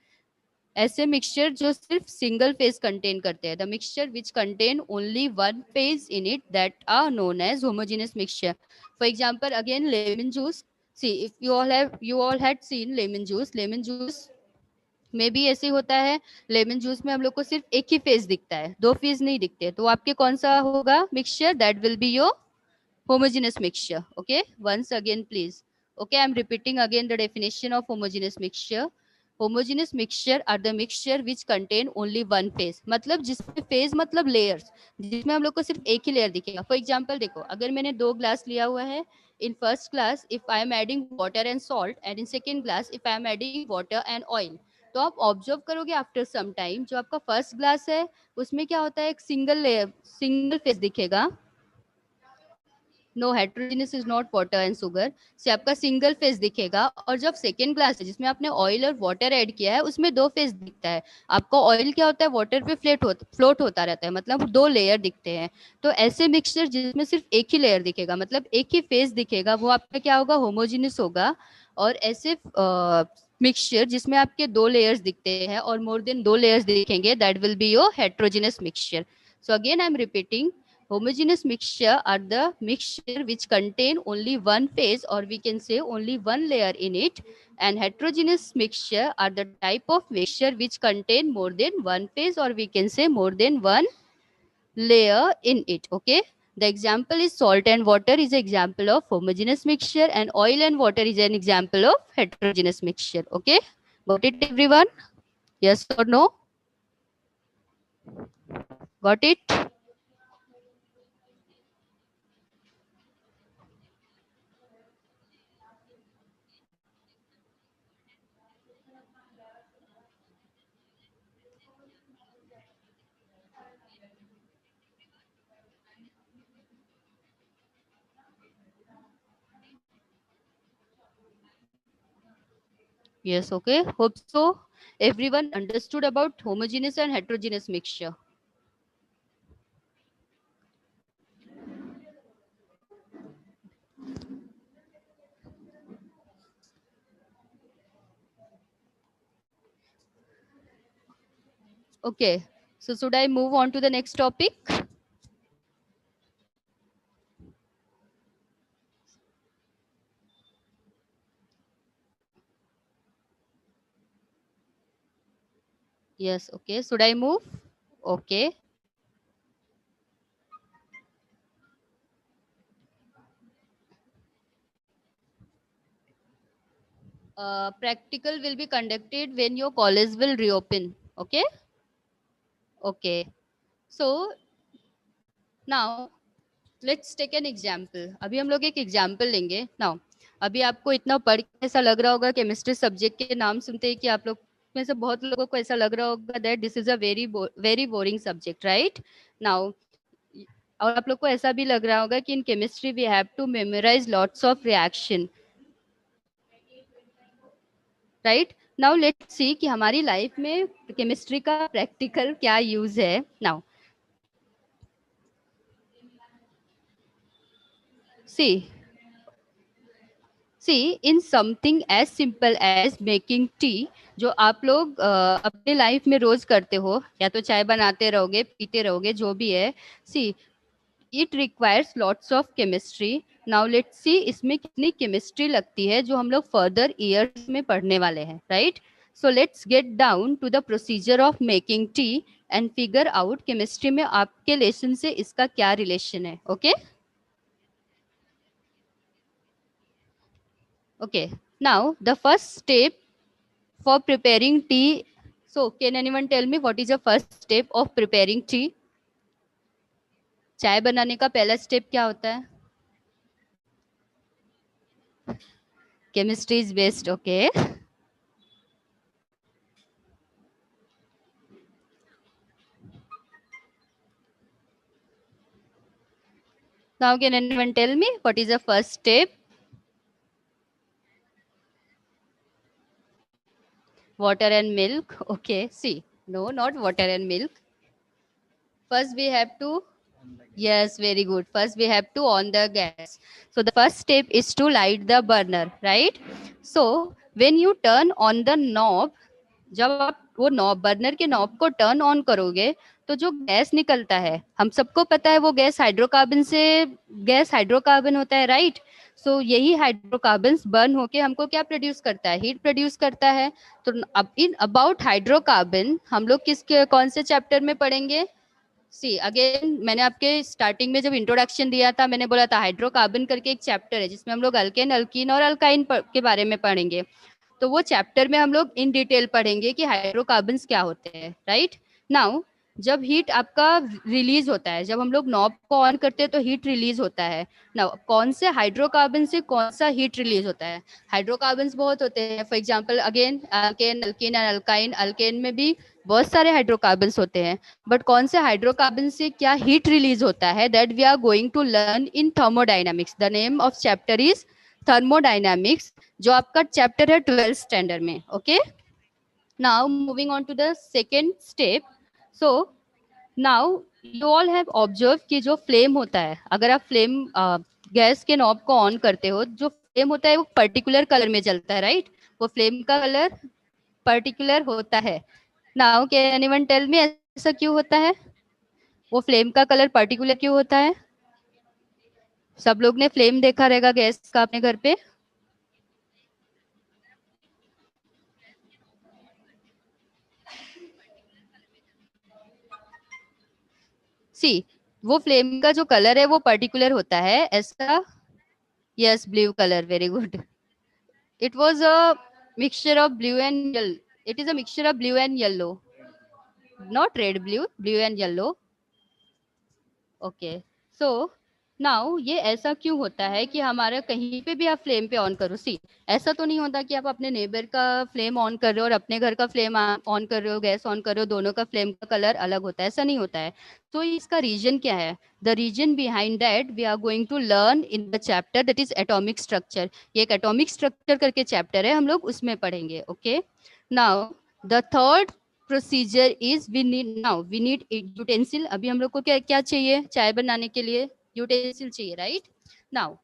ऐसे मिक्सचर जो सिर्फ सिंगल फेज कंटेन करते हैं, the mixture which contain only one phase in it, that are known as homogeneous mixture. For example again lemon juice. See if you all had seen lemon juice में भी ऐसे होता है. Lemon juice में हम लोग को सिर्फ एक ही फेज दिखता है, दो फेज नहीं दिखते. तो आपके कौन सा होगा mixture, that will be your homogeneous mixture. Okay, once again please. Okay, I'm repeating again the definition of homogeneous mixture. Homogeneous mixture are the mixture which contain only one phase. मतलब जिसमें phase मतलब layers, जिसमें हम लोग को सिर्फ एक ही layer दिखेगा. For example देखो, अगर मैंने दो ग्लास लिया हुआ है, in first glass if I am adding water and salt, and in second glass if I am adding water and oil, तो आप ऑब्जर्व करोगे आफ्टर सम टाइम जो आपका फर्स्ट ग्लास है उसमें क्या होता है, एक सिंगल लेयर, सिंगल फेज दिखेगा. No, heterogeneous is not water and sugar से आपका सिंगल फेज दिखेगा. और जब सेकेंड क्लास है जिसमें आपने ऑयल और वाटर ऐड किया है उसमें दो फेज दिखता है. आपको ऑयल क्या होता है, वाटर पे फ्लोट होता रहता है, मतलब दो लेयर दिखते हैं. तो ऐसे मिक्सचर जिसमें सिर्फ एक ही लेयर दिखेगा, मतलब एक ही फेज दिखेगा, वो आपका क्या होगा, होमोजीनियस होगा. और ऐसे मिक्सचर जिसमें आपके दो लेयर्स दिखते हैं और मोर देन दो लेयर्स दिखेंगे, that will be your heterogeneous mixture. So again I am repeating, homogeneous mixture are the mixture which contain only one phase, or we can say only one layer in it. And heterogeneous mixture are the type of mixture which contain more than one phase, or we can say more than one layer in it. Okay, the example is salt and water is an example of homogeneous mixture, and oil and water is an example of heterogeneous mixture. Okay, got it everyone? Yes or no? Got it? Yes, okay. Hope so. Everyone understood about homogeneous and heterogeneous mixture. Okay. So should I move on to the next topic? Yes, okay. Should I move? Okay. Practical will be conducted when your college will reopen. Okay. Okay. So now let's take an example. अभी हम लोग एक example लेंगे. Now अभी आपको इतना पढ़ के ऐसा लग रहा होगा, केमिस्ट्री सब्जेक्ट के नाम सुनते ही कि आप लोग में से बहुत लोगों को ऐसा लग रहा होगा that this is a very boring subject, right. Now और आप लोग को ऐसा भी लग रहा होगा कि in chemistry we have to memorise lots of reaction, right. Now let's see कि हमारी लाइफ में केमिस्ट्री का प्रैक्टिकल क्या यूज है. Now see see in something as simple as making tea, जो आप लोग अपने लाइफ में रोज करते हो, या तो चाय बनाते रहोगे, पीते रहोगे, जो भी है. See it requires lots of chemistry. Now let's सी इसमें कितनी केमिस्ट्री लगती है जो हम लोग फर्दर ईयर्स में पढ़ने वाले हैं, right. So let's get down to the procedure of making tea and figure out chemistry में आपके लेसन से इसका क्या रिलेशन है. Okay. Okay, now the first step for preparing tea, So can anyone tell me what is the first step of preparing tea? चाय बनाने का पहला स्टेप क्या होता है? Chemistry is best, okay. Now can anyone tell me what is the first step? Water and milk. Okay, see, no, not water and milk. First we have to, yes, very good. First we have to on the gas. So the first step is to light the burner, right? So when you turn on the knob, जब आप वो knob burner के knob को turn on करोगे तो जो gas निकलता है, हम सबको पता है वो गैस हाइड्रोकार्बन से, गैस हाइड्रोकार्बन होता है, राइट? सो यही हाइड्रोकार्बन बर्न होके हमको क्या प्रोड्यूस करता है? हीट प्रोड्यूस करता है. तो अब इन अबाउट हाइड्रोकार्बन हम लोग किस कौन से चैप्टर में पढ़ेंगे? सी अगेन, मैंने आपके स्टार्टिंग में जब इंट्रोडक्शन दिया था मैंने बोला था हाइड्रोकार्बन करके एक चैप्टर है जिसमें हम लोग अल्केन, अल्कीन और अल्काइन के बारे में पढ़ेंगे. तो वो चैप्टर में हम लोग इन डिटेल पढ़ेंगे कि हाइड्रोकार्बन्स क्या होते हैं, राइट? नाउ जब हीट आपका रिलीज होता है, जब हम लोग नॉब को ऑन करते हैं तो हीट रिलीज होता है. नाउ कौन से हाइड्रोकार्बन से कौन सा हीट रिलीज होता है? हाइड्रोकार्बन्स बहुत होते हैं. For example again alkane, alkyne and alkyne. Alkane में भी बहुत सारे हाइड्रोकार्बन्स होते हैं, बट कौन से हाइड्रोकार्बन से क्या हीट रिलीज होता है, that we are going to learn in thermodynamics. The name of chapter is thermodynamics, जो आपका चैप्टर है 12th स्टैंडर्ड में. Okay, now moving on to the second step. So now you all have observe कि जो flame होता है, अगर आप फ्लेम गैस के नॉब को ऑन करते हो, जो फ्लेम होता है वो पर्टिकुलर कलर में जलता है, राइट? वो फ्लेम का कलर पर्टिकुलर होता है. Now can anyone tell me ऐसा क्यों होता है? वो फ्लेम का कलर पर्टिकुलर क्यों होता है? सब लोग ने फ्लेम देखा रहेगा गैस का अपने घर पे. सी, वो फ्लेम का जो कलर है वो पर्टिकुलर होता है, ऐसा. Yes, blue colour, very good. It was a mixture of blue and yellow. It is a mixture of blue and yellow, not red, blue, blue and yellow. Okay, so now ये ऐसा क्यों होता है कि हमारा कहीं पे भी आप फ्लेम पे ऑन करो, सी ऐसा तो नहीं होता कि आप अपने नेबर का फ्लेम ऑन कर रहे हो और अपने घर का फ्लेम ऑन कर रहे हो, गैस ऑन कर रहे हो, दोनों का फ्लेम का कलर अलग होता है, ऐसा नहीं होता है. तो इसका रीजन क्या है? The reason behind that we are going to learn in the chapter that is atomic structure. ये एक एटॉमिक स्ट्रक्चर करके चैप्टर है, हम लोग उसमें पढ़ेंगे. Okay, now the third procedure is we need utensil. अभी हम लोग को क्या क्या चाहिए चाय बनाने के लिए? यूटेंसिल चाहिए, राइट? नाउ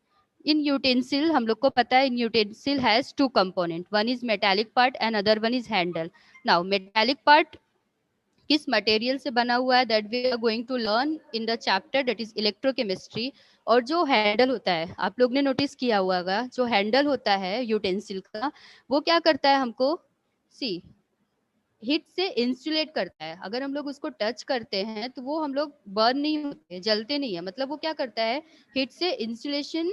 इन यूटेंसिल हम लोग को पता है, in utensil has two component, one is metallic part and other one is handle. Now metallic part किस मटेरियल से बना हुआ है, that we are going to learn in the chapter that is electrochemistry. और जो हैंडल होता है, आप लोग ने नोटिस किया होगा, जो हैंडल होता है यूटेंसिल का, वो क्या करता है हमको? सी, हीट से इंसुलेट करता है. अगर हम लोग उसको टच करते हैं तो वो हम लोग बर्न नहीं होते, जलते नहीं है. मतलब वो क्या करता है? हीट से इंसुलेशन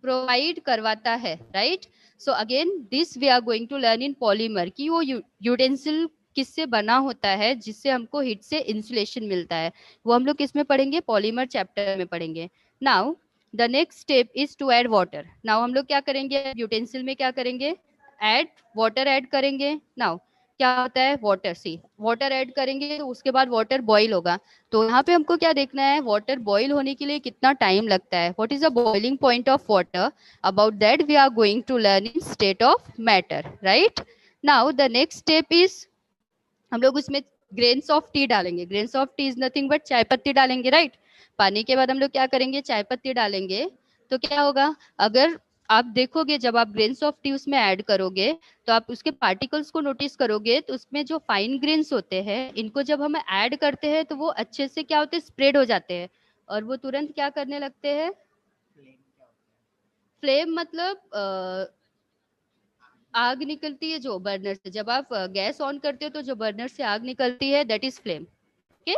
प्रोवाइड करवाता है, right? So again this we are going to learn in polymer कि वो यूटेंसिल किससे बना होता है जिससे हमको हीट से इंसुलेशन मिलता है. वो हम लोग किसमें पढ़ेंगे? पॉलीमर चैप्टर में पढ़ेंगे. Now the next step is to add water. Now हम लोग क्या करेंगे यूटेंसिल में? क्या करेंगे? ऐड वाटर ऐड करेंगे. नाउ क्या होता है? वाटर. सी, वाटर ऐड करेंगे तो उसके बाद वाटर बॉईल होगा. तो यहाँ पे हमको क्या देखना है? वाटर बॉईल होने के लिए कितना टाइम लगता है, what is the boiling point of water, about that we are going to learn in state of matter, right? Now the next step is हम लोग उसमें ग्रेन्स ऑफ टी डालेंगे. Grains of tea is nothing but चाय पत्ती डालेंगे, right? पानी के बाद हम लोग क्या करेंगे? चाय पत्ती डालेंगे. तो क्या होगा? अगर आप देखोगे जब आप ग्रेन्स ऑफ टी उसमें ऐड करोगे तो आप उसके पार्टिकल्स को नोटिस करोगे, तो उसमें जो फाइन ग्रेन्स होते हैं इनको जब हम ऐड करते हैं तो वो अच्छे से क्या होते हैं? स्प्रेड हो जाते हैं और वो तुरंत क्या करने लगते हैं? फ्लेम मतलब आग निकलती है जो बर्नर से. जब आप गैस ऑन करते हो तो जो बर्नर से आग निकलती है दैट इज फ्लेम. ओके,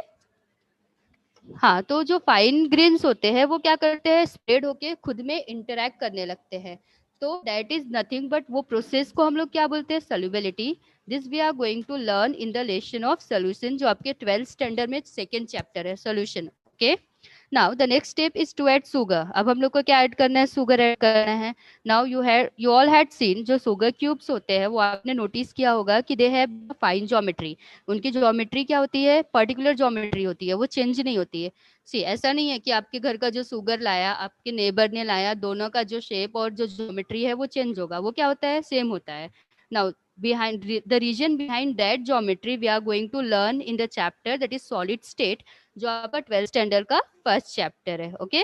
हाँ. तो जो फाइन ग्रेन्स होते हैं वो क्या करते हैं? स्प्रेड होके खुद में इंटरैक्ट करने लगते हैं. तो दैट इज नथिंग बट वो प्रोसेस को हम लोग क्या बोलते हैं, solubility. This we are going to learn in the lesson of solution, जो आपके 12th स्टैंडर्ड में सेकेंड चैप्टर है, solution. Okay. Now the next step is to add sugar. अब हम लोग को क्या ऐड करना है, शुगर ऐड करना है. Now you all had scene, जो शुगर क्यूब्स होते हैं वो आपने नोटिस किया होगा कि दे हैव फाइन ज्योमेट्री. उनकी ज्योमेट्री क्या होती है, पर्टिकुलर ज्योमेट्री होती है, वो चेंज नहीं होती है. सी ऐसा नहीं है कि आपके घर का जो शुगर लाया, आपके नेबर ने लाया, दोनों का जो शेप और जो ज्योमेट्री है वो चेंज होगा. वो क्या होता है, सेम होता है. Now behind the region behind that geometry we are going to learn in the chapter that is solid state, जो आपका 12th स्टैंडर्ड का फर्स्ट चैप्टर है. Okay.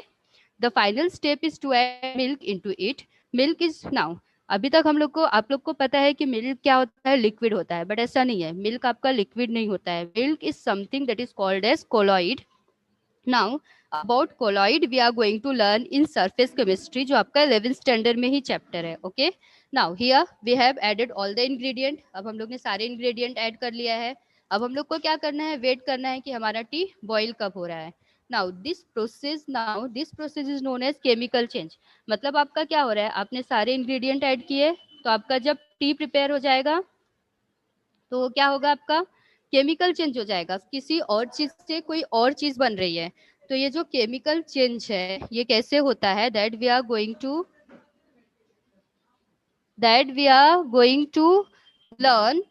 The final step is to add milk into it. Milk is now, अभी तक हम लोग को, आप लोग को पता है कि मिल्क क्या होता है, लिक्विड होता है. बट ऐसा नहीं है, मिल्क आपका लिक्विड नहीं होता है. Milk is something that is called as colloid. Now about colloid we are going to learn in surface chemistry, जो आपका 11th स्टैंडर्ड में ही चैप्टर है. Okay. Now here we have added all the ingredient. अब हम लोग ने सारे इंग्रेडिएंट ऐड कर लिया है. अब हम लोग को क्या करना है, वेट करना है कि हमारा टी बॉईल कब हो रहा है. Now this process is known as chemical change. मतलब आपका क्या हो रहा है, आपने सारे इंग्रेडिएंट ऐड किए, तो आपका जब टी प्रिपेयर हो जाएगा तो क्या होगा, आपका केमिकल चेंज हो जाएगा, किसी और चीज से कोई और चीज बन रही है. तो ये जो केमिकल चेंज है ये कैसे होता है, that we are going to learn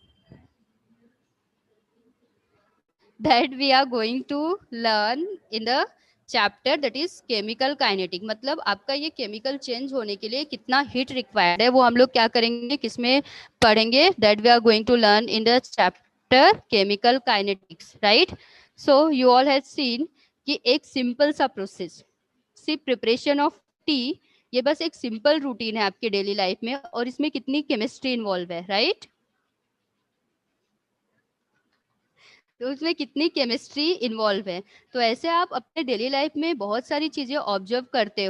that we are going to learn in the chapter that is chemical kinetic. मतलब आपका ये केमिकल चेंज होने के लिए कितना हीट रिक्वायर्ड है वो हम लोग क्या करेंगे, किसमें पढ़ेंगे, that we are going to learn in the chapter chemical kinetics. Right. So you all have seen कि एक सिंपल सा प्रोसेस, सिर्फ प्रिपरेशन ऑफ टी, ये बस एक सिंपल रूटीन है आपके डेली लाइफ में, और इसमें कितनी केमिस्ट्री इन्वॉल्व है. राइट. तो उसमें कितनी केमिस्ट्री इन्वॉल्व है. तो ऐसे आप अपने डेली लाइफ में बहुत सारी चीजें ऑब्जर्व करते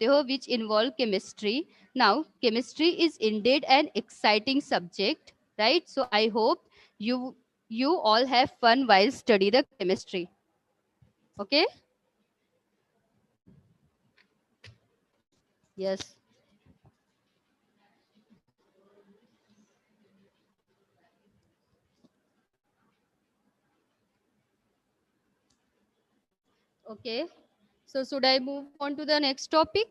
हो which involve chemistry. Now chemistry is ended an exciting subject. Right. So I hope you you all have fun while study the chemistry. Okay. Yes. Okay. So should I move on to the next topic?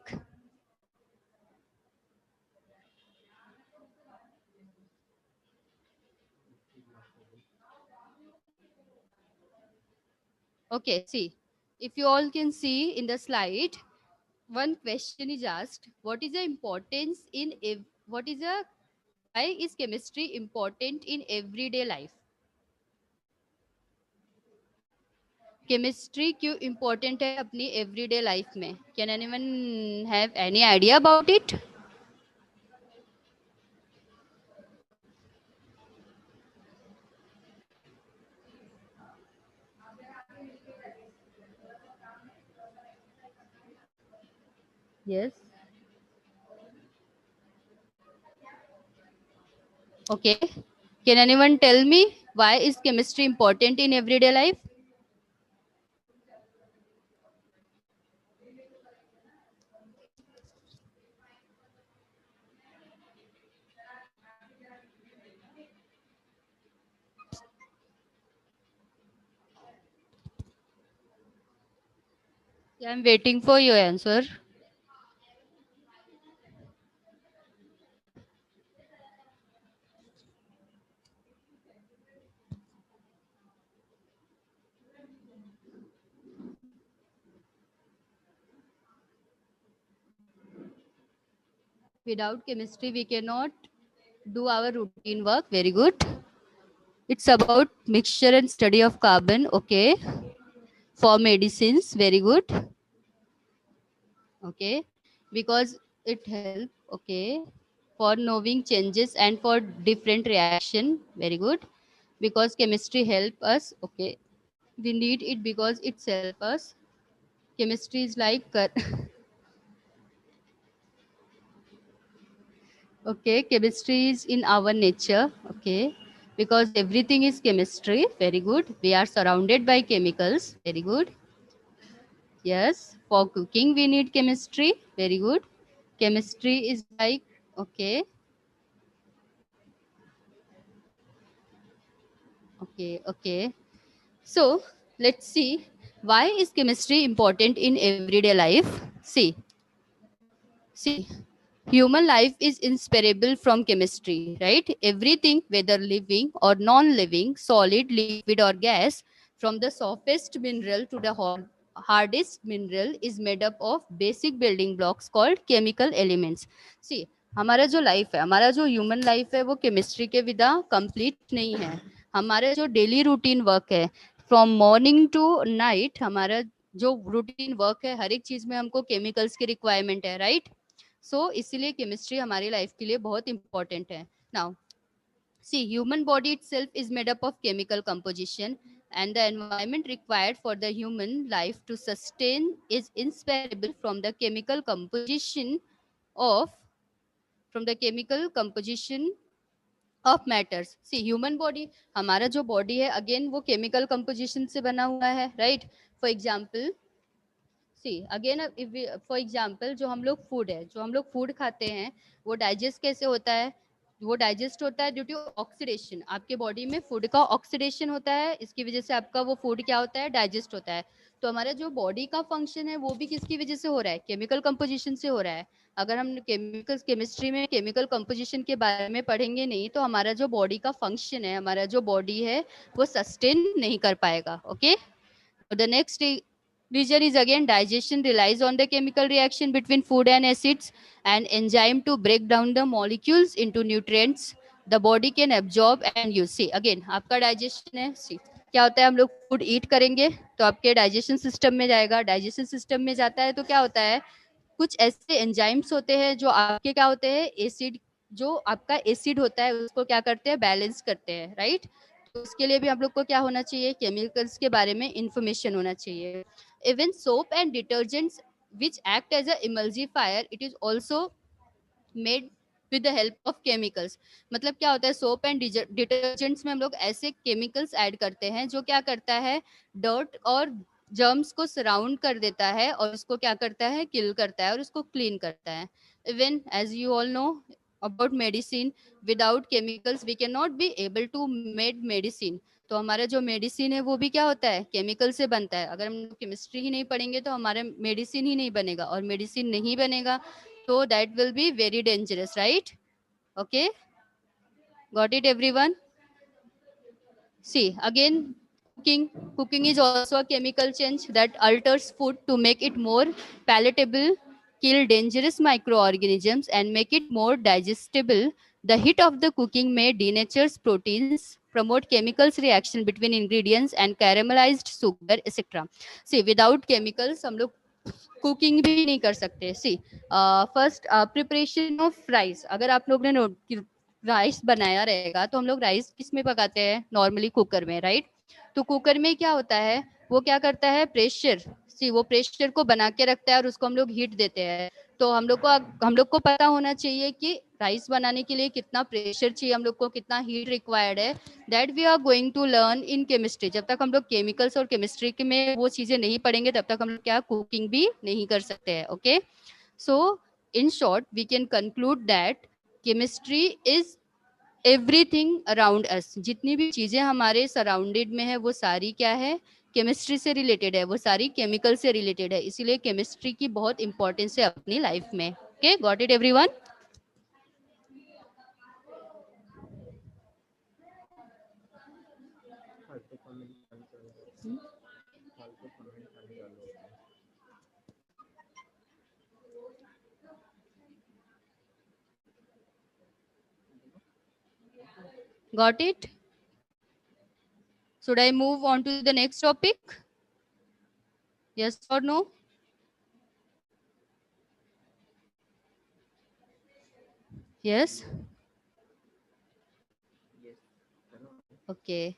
Okay, see, if you all can see in the slide, one question is asked: what is the importance in what is a why is chemistry important in everyday life? Chemistry क्यों important है अपनी everyday life में? Can anyone have any idea about it? Yes. Okay. Can anyone tell me why is chemistry important in everyday life? I'm waiting for your answer. Without chemistry, we cannot do our routine work. Very good. It's about mixture and study of carbon. Okay. For medicines. Very good. Okay. Because it help. Okay. For knowing changes and for different reaction. Very good. Because chemistry help us. Okay. We need it because it help us. Chemistry is like okay, chemistry is in our nature. Okay, because everything is chemistry. Very good. We are surrounded by chemicals. Very good. Yes, for cooking we need chemistry. Very good. Chemistry is like, okay, okay. So let's see, why is chemistry important in everyday life? See, human life is inseparable from chemistry, right? Everything, whether living or non-living, solid, liquid or gas, from the softest mineral to the hardest mineral is made up of basic building blocks called chemical elements. See, हमारा जो life है, हमारा जो human life है, वो chemistry के बिना complete नहीं है. हमारा जो डेली रूटीन वर्क है, फ्रॉम मॉर्निंग टू नाइट, हमारा जो रूटीन वर्क है, हर एक चीज में हमको केमिकल्स की रिक्वायरमेंट है, राइट? सो इसीलिए केमिस्ट्री हमारी लाइफ के लिए बहुत इंपॉर्टेंट है. Now C, human body itself is made up of chemical composition, and the environment required for the human life to sustain is inseparable of from the chemical composition of matters. See, human body, हमारा जो body है, again वो chemical composition से बना हुआ है, right? For example, see again, for example, जो हम लोग फूड खाते हैं, वो डाइजेस्ट कैसे होता है? वो डाइजेस्ट होता है ड्यू टू ऑक्सीडेशन. आपके बॉडी में फूड का ऑक्सीडेशन होता है, इसकी वजह से आपका वो फूड क्या होता है? डाइजेस्ट होता है. तो हमारा जो बॉडी का फंक्शन है, वो भी किसकी वजह से हो रहा है? केमिकल कंपोजिशन से हो रहा है. अगर हम केमिस्ट्री में केमिकल कंपोजिशन के बारे में पढ़ेंगे नहीं, तो हमारा जो बॉडी का फंक्शन है, हमारा जो बॉडी है, वो सस्टेन नहीं कर पाएगा. Okay, the next region is again digestion relies on the chemical reaction between food and acids and enzyme to break down the molecules into nutrients the body can absorb and use. See again, आपका digestion है. See क्या होता है, हम लोग food ईट करेंगे तो आपके डाइजेशन सिस्टम में जाएगा. डाइजेशन सिस्टम में जाता है तो क्या होता है, कुछ ऐसे एंजाइम्स होते हैं जो आपके क्या होते हैं, एसिड, जो आपका एसिड होता है उसको क्या करते हैं, बैलेंस करते हैं, राइट? तो उसके लिए भी हम लोग को क्या होना चाहिए, केमिकल्स के बारे में इंफॉर्मेशन होना चाहिए. Even soap and detergents which act as a emulsifier, it is also made with the help of chemicals. मतलब क्या होता है, सोप एंड डिटर्जेंट्स में हम लोग ऐसे केमिकल्स ऐड करते हैं जो क्या करता है, डर्ट और जर्म्स को सराउंड कर देता है और उसको क्या करता है, किल करता है और उसको क्लीन करता है. Even as you all know about medicine, without chemicals we can not be able to made medicine. तो हमारा जो मेडिसिन है वो भी क्या होता है, केमिकल से बनता है. अगर हम केमिस्ट्री ही नहीं पढ़ेंगे तो हमारा मेडिसिन ही नहीं बनेगा, और मेडिसिन नहीं बनेगा so that will be very dangerous, right? Okay, got it everyone? See again, cooking is also a chemical change that alters food to make it more palatable, kill dangerous microorganisms and make it more digestible. The heat of the cooking may denature proteins, promote chemicals reaction between ingredients and caramelized sugar, etc. See, without chemicals हम लोग cooking भी नहीं कर सकते. सी first, preparation of rice. अगर आप लोग ने नोट, राइस बनाया रहेगा तो हम लोग राइस किस में पकाते हैं, नॉर्मली कुकर में, राइट? तो कुकर में क्या होता है, वो क्या करता है, प्रेशर. सी वो प्रेशर को बना के रखता है और उसको हम लोग हीट देते हैं. तो हम लोग को पता होना चाहिए कि राइस बनाने के लिए कितना प्रेशर चाहिए, हम लोग को कितना हीट रिक्वायर्ड है. That we are going to learn in chemistry. जब तक हम लोग केमिकल्स और केमिस्ट्री के में वो चीजें नहीं पढ़ेंगे, तब तक हम लोग क्या कुकिंग भी नहीं कर सकते हैं. Okay, so in short we can conclude that chemistry is everything around us. जितनी भी चीजें हमारे सराउंडेड में है वो सारी क्या है, केमिस्ट्री से रिलेटेड है, वो सारी केमिकल से रिलेटेड है. इसीलिए केमिस्ट्री की बहुत इंपॉर्टेंस है अपनी लाइफ में. Okay, got it everyone? फालतू कमेंट खाली कर दो, फालतू कमेंट खाली कर दो. Got it? Should I move on to the next topic? Yes or no? Yes? Yes, चलो. Okay.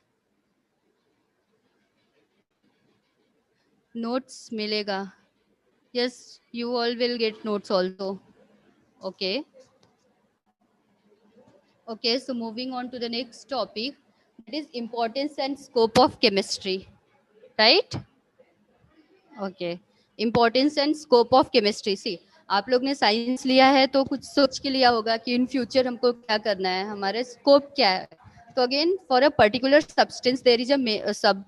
Notes मिलेगा. Yes, you all will get notes also. Okay. Okay, so moving on to the next topic, that is importance and scope of chemistry. Right? Okay. Importance and scope of chemistry. See, आप लोग ने science लिया है तो कुछ सोच के लिया होगा कि इन फ्यूचर हमको क्या करना है, हमारे स्कोप क्या है। तो again for a particular substance there is a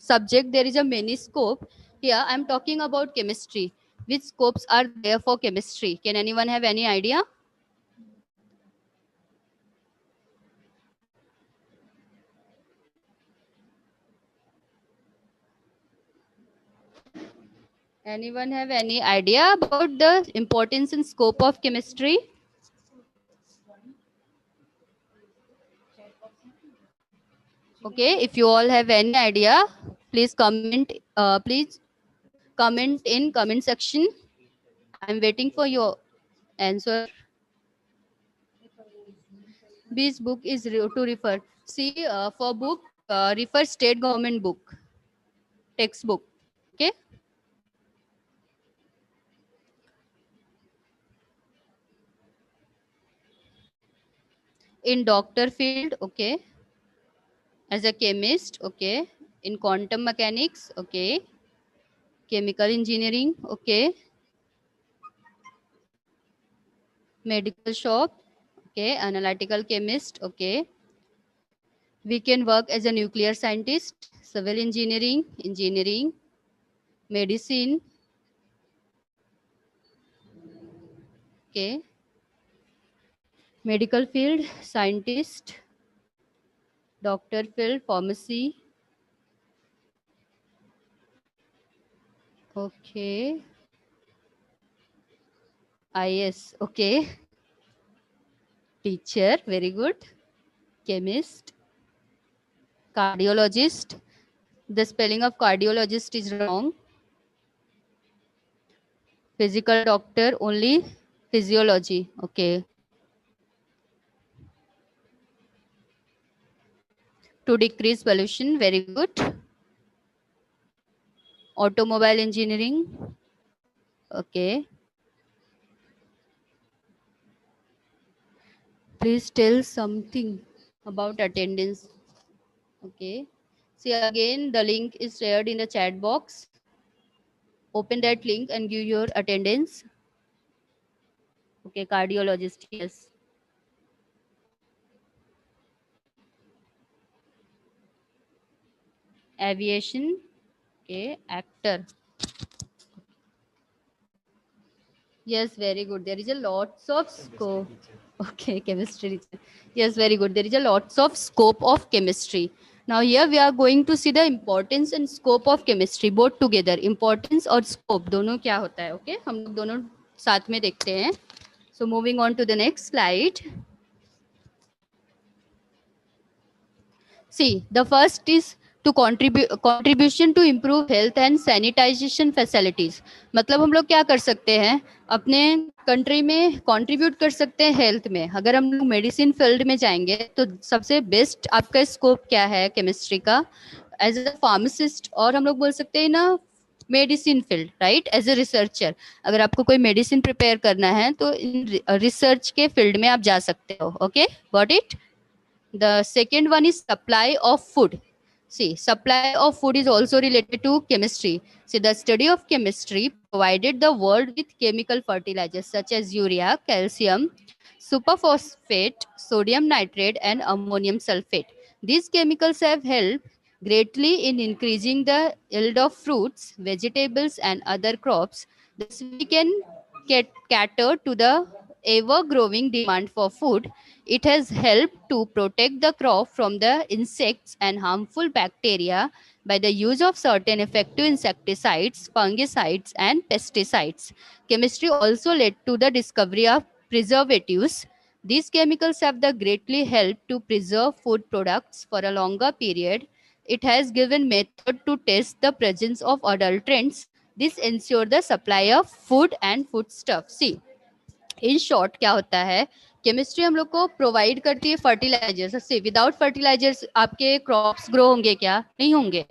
subject there is a many scope. Here I am talking about chemistry. Which scopes are there for chemistry? Can anyone have any idea? Anyone have any idea about the importance and scope of chemistry? Okay, if you all have any idea, please comment. Please comment in comment section. I'm waiting for your answer. Which book is to refer? See, for book, refer state government book, textbook. Okay. In doctor field, okay. As a chemist, okay. In quantum mechanics, okay. Chemical engineering, okay. Medical shop, okay. Analytical chemist, okay. We can work as a nuclear scientist, civil engineering, engineering, medicine, okay. Medical field, scientist, doctor field, pharmacy, okay. IS, okay. Teacher, very good. Chemist, cardiologist. The spelling of cardiologist is wrong. Physical doctor, only physiology, okay. To decrease pollution, very good. Automobile engineering, okay. Please tell something about attendance. Okay. See, again, the link is shared in the chat box. Open that link and give your attendance. Okay, cardiologist, yes. Aviation, okay. Actor. Yes, very good. There is a lots of scope. Okay, chemistry teacher. Yes, very good. There is a lots of scope of chemistry. Now here we are going to see the importance and scope of chemistry both together. Importance और scope दोनों क्या होता है? Okay, हम लोग दोनों साथ में देखते हैं. So moving on to the next slide. See, the first is to contribution to improve health and sanitization facilities. मतलब हम लोग क्या कर सकते हैं अपने कंट्री में कंट्रीब्यूट कर सकते हैं हेल्थ में. अगर हम लोग मेडिसिन फील्ड में जाएंगे तो सबसे बेस्ट आपका स्कोप क्या है केमिस्ट्री का एज अ फार्मासिस्ट, और हम लोग बोल सकते हैं ना medicine field, right. As a researcher अगर आपको कोई मेडिसिन प्रिपेयर करना है तो रिसर्च के फील्ड में आप जा सकते हो. Okay, got it. The second one is supply of food. See, supply of food is also related to chemistry. See, the study of chemistry provided the world with chemical fertilizers such as urea, calcium, superphosphate, sodium nitrate, and ammonium sulfate. These chemicals have helped greatly in increasing the yield of fruits, vegetables, and other crops. Thus, we can cater to the ever growing demand for food. It has helped to protect the crop from the insects and harmful bacteria by the use of certain effective insecticides, fungicides, and pesticides. Chemistry also led to the discovery of preservatives. These chemicals have greatly helped to preserve food products for a longer period. It has given method to test the presence of adulterants. This ensure the supply of food and foodstuff. See, in short क्या होता है, chemistry हम लोग को provide करती है fertilisers से. Without fertilisers आपके क्रॉप्स ग्रो होंगे क्या? नहीं होंगे.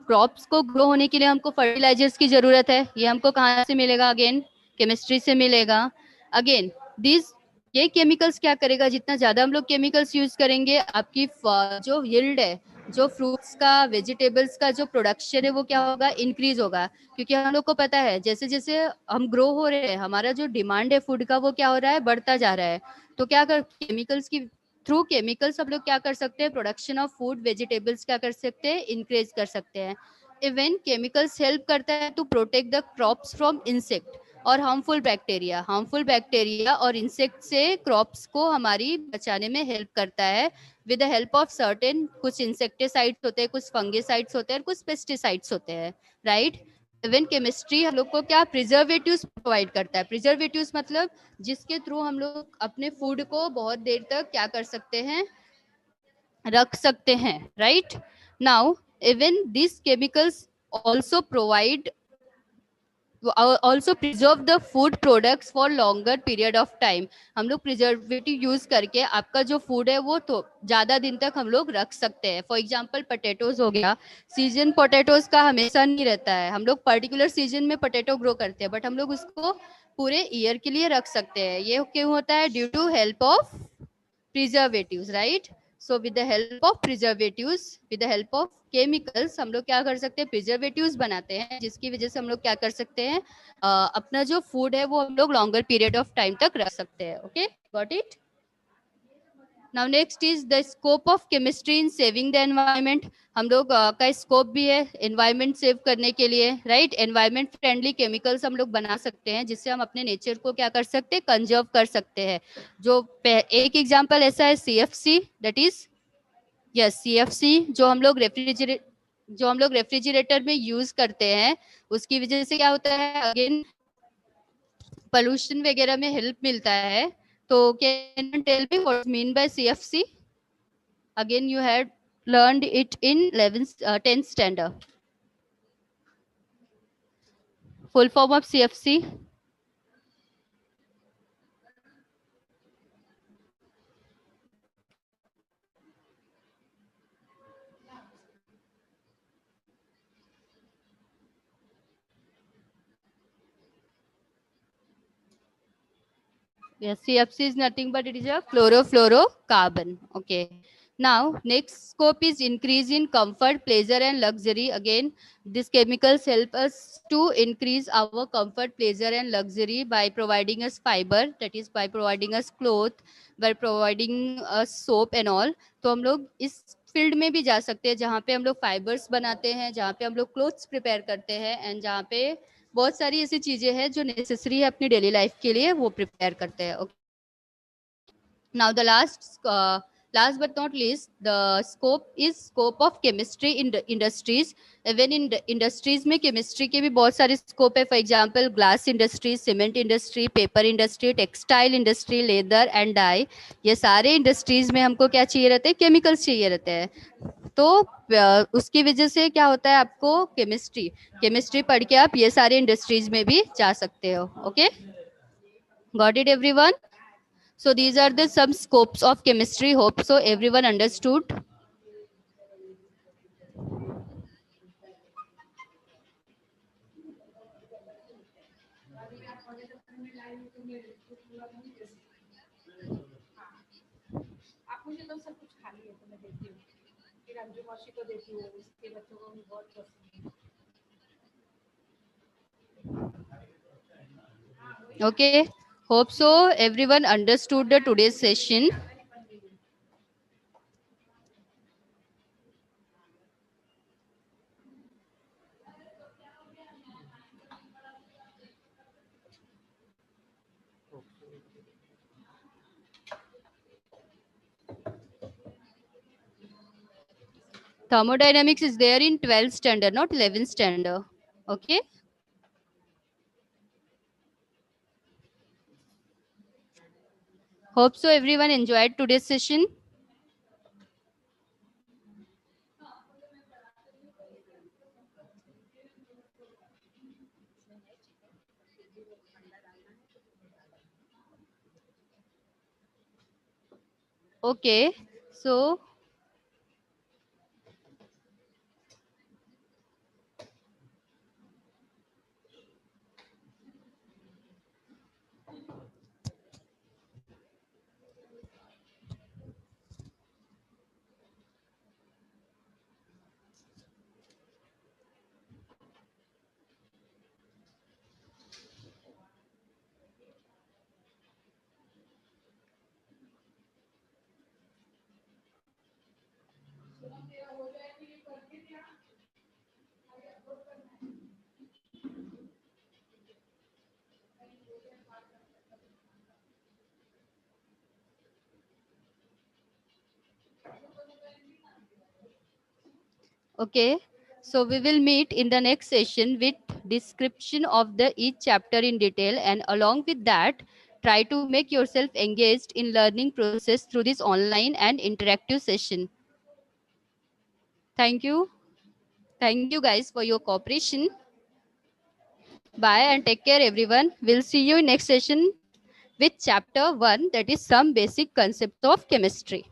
क्रॉप्स को ग्रो होने के लिए हमको फर्टिलाइजर्स की जरूरत है. ये हमको कहाँ से मिलेगा? अगेन केमिस्ट्री से मिलेगा. अगेन दिस ये केमिकल्स क्या करेगा, जितना ज्यादा हम लोग केमिकल्स यूज करेंगे आपकी जो यील्ड है जो फ्रूट्स का वेजिटेबल्स का जो प्रोडक्शन है वो क्या होगा, इंक्रीज होगा, क्योंकि हम लोग को पता है जैसे जैसे हम ग्रो हो रहे हैं हमारा जो डिमांड है फूड का वो क्या हो रहा है, बढ़ता जा रहा है। तो क्या कर केमिकल्स की थ्रू केमिकल्स हम लोग क्या कर सकते हैं, प्रोडक्शन ऑफ फूड वेजिटेबल्स क्या कर सकते हैं, इंक्रीज कर सकते हैं। इवन केमिकल्स हेल्प करता है to protect the crops from insect और हार्मफुल बैक्टीरिया और इंसेक्ट से क्रॉप्स को हमारी बचाने में हेल्प करता है with the help of certain, कुछ इंसेक्टिसाइड्स होते हैं, कुछ फंगिसाइड्स होते हैं, कुछ पेस्टिसाइड्स होते हैं, राइट। इवन केमिस्ट्री हम लोग को क्या प्रिजर्वेटिव्स प्रोवाइड करता है। प्रिजर्वेटिव्स मतलब जिसके थ्रू हम लोग अपने फूड को बहुत देर तक क्या कर सकते हैं, रख सकते हैं, right. Now even this chemicals also provide also preserve the food products for longer period of time। हम लोग प्रिजर्वेटिव यूज करके आपका जो फूड है वो तो ज्यादा दिन तक हम लोग रख सकते हैं। फॉर एग्जांपल पोटैटोज हो गया, सीजन पोटैटोज का हमेशा नहीं रहता है, हम लोग पर्टिकुलर सीजन में पोटैटो ग्रो करते हैं, बट हम लोग उसको पूरे ईयर के लिए रख सकते हैं। ये क्यों होता है, due to help of preservatives, right? So with the help of preservatives, with the help of chemicals हम लोग क्या कर सकते हैं, preservatives बनाते हैं, जिसकी वजह से हम लोग क्या कर सकते हैं, अपना जो फूड है वो हम लोग लॉन्गर पीरियड ऑफ टाइम तक रख सकते हैं। Okay, got it. Now next is the scope of chemistry in saving the environment. हम लोग का स्कोप भी है एनवायरमेंट सेव करने के लिए, राइट। एनवायरमेंट फ्रेंडली केमिकल्स हम लोग बना सकते हैं जिससे हम अपने नेचर को क्या कर सकते हैं, कंजर्व कर सकते हैं। जो एक एग्जांपल ऐसा है CFC, that is yes CFC, जो हम लोग रेफ्रिजरेटर में यूज करते हैं, उसकी वजह से क्या होता है, अगेन पोल्यूशन वगैरह में हेल्प मिलता है। तो can you tell me what mean by CFC? Again, you had learned it in 11th, 10th standard. Full form of CFC. Yes, CFC is nothing but it is a chlorofluorocarbon. Okay. Now, next scope is increase in comfort, pleasure, and luxury. Again, these chemicals help us to increase our comfort, pleasure, and luxury by providing us fiber, that is by providing us cloth, by providing us soap and all. तो हम लोग इस field में भी जा सकते हैं जहाँ पे हम लोग फाइबर्स बनाते हैं, जहाँ पे हम लोग क्लोथ्स प्रिपेयर करते हैं, एंड जहाँ पे बहुत सारी ऐसी चीजें हैं जो नेसेसरी है अपनी डेली लाइफ के लिए, वो प्रिपेयर करते हैं। Now the last but not least, the scope of chemistry in the industries। Even in industries में केमिस्ट्री के भी बहुत सारे स्कोप है। For example glass industry, cement industry, paper industry, textile industry, leather and dye, ये सारे industries में हमको क्या चाहिए रहते हैं, केमिकल्स चाहिए रहते हैं। तो उसकी वजह से क्या होता है, आपको केमिस्ट्री पढ़ के आप ये सारे इंडस्ट्रीज में भी जा सकते हो। Okay, got it everyone? So these are the some scopes of chemistry. Hope so everyone understood. आप मुझे तो सब कुछ खा लिए तो मैं देती हूँ, फिर अंजू मौसी को देती हूँ, उसके बच्चों को भी बहुत पसंद है। Okay, hope so everyone understood the today's session. Thermodynamics is there in 12th standard, not 11th standard. Okay. Hope so everyone enjoyed today's session. Okay, so Okay, so we will meet in the next session with description of the each chapter in detail, and along with that, try to make yourself engaged in learning process through this online and interactive session. Thank you. Thank you guys for your cooperation. Bye and take care everyone. We'll see you in next session with chapter 1, that is some basic concepts of chemistry.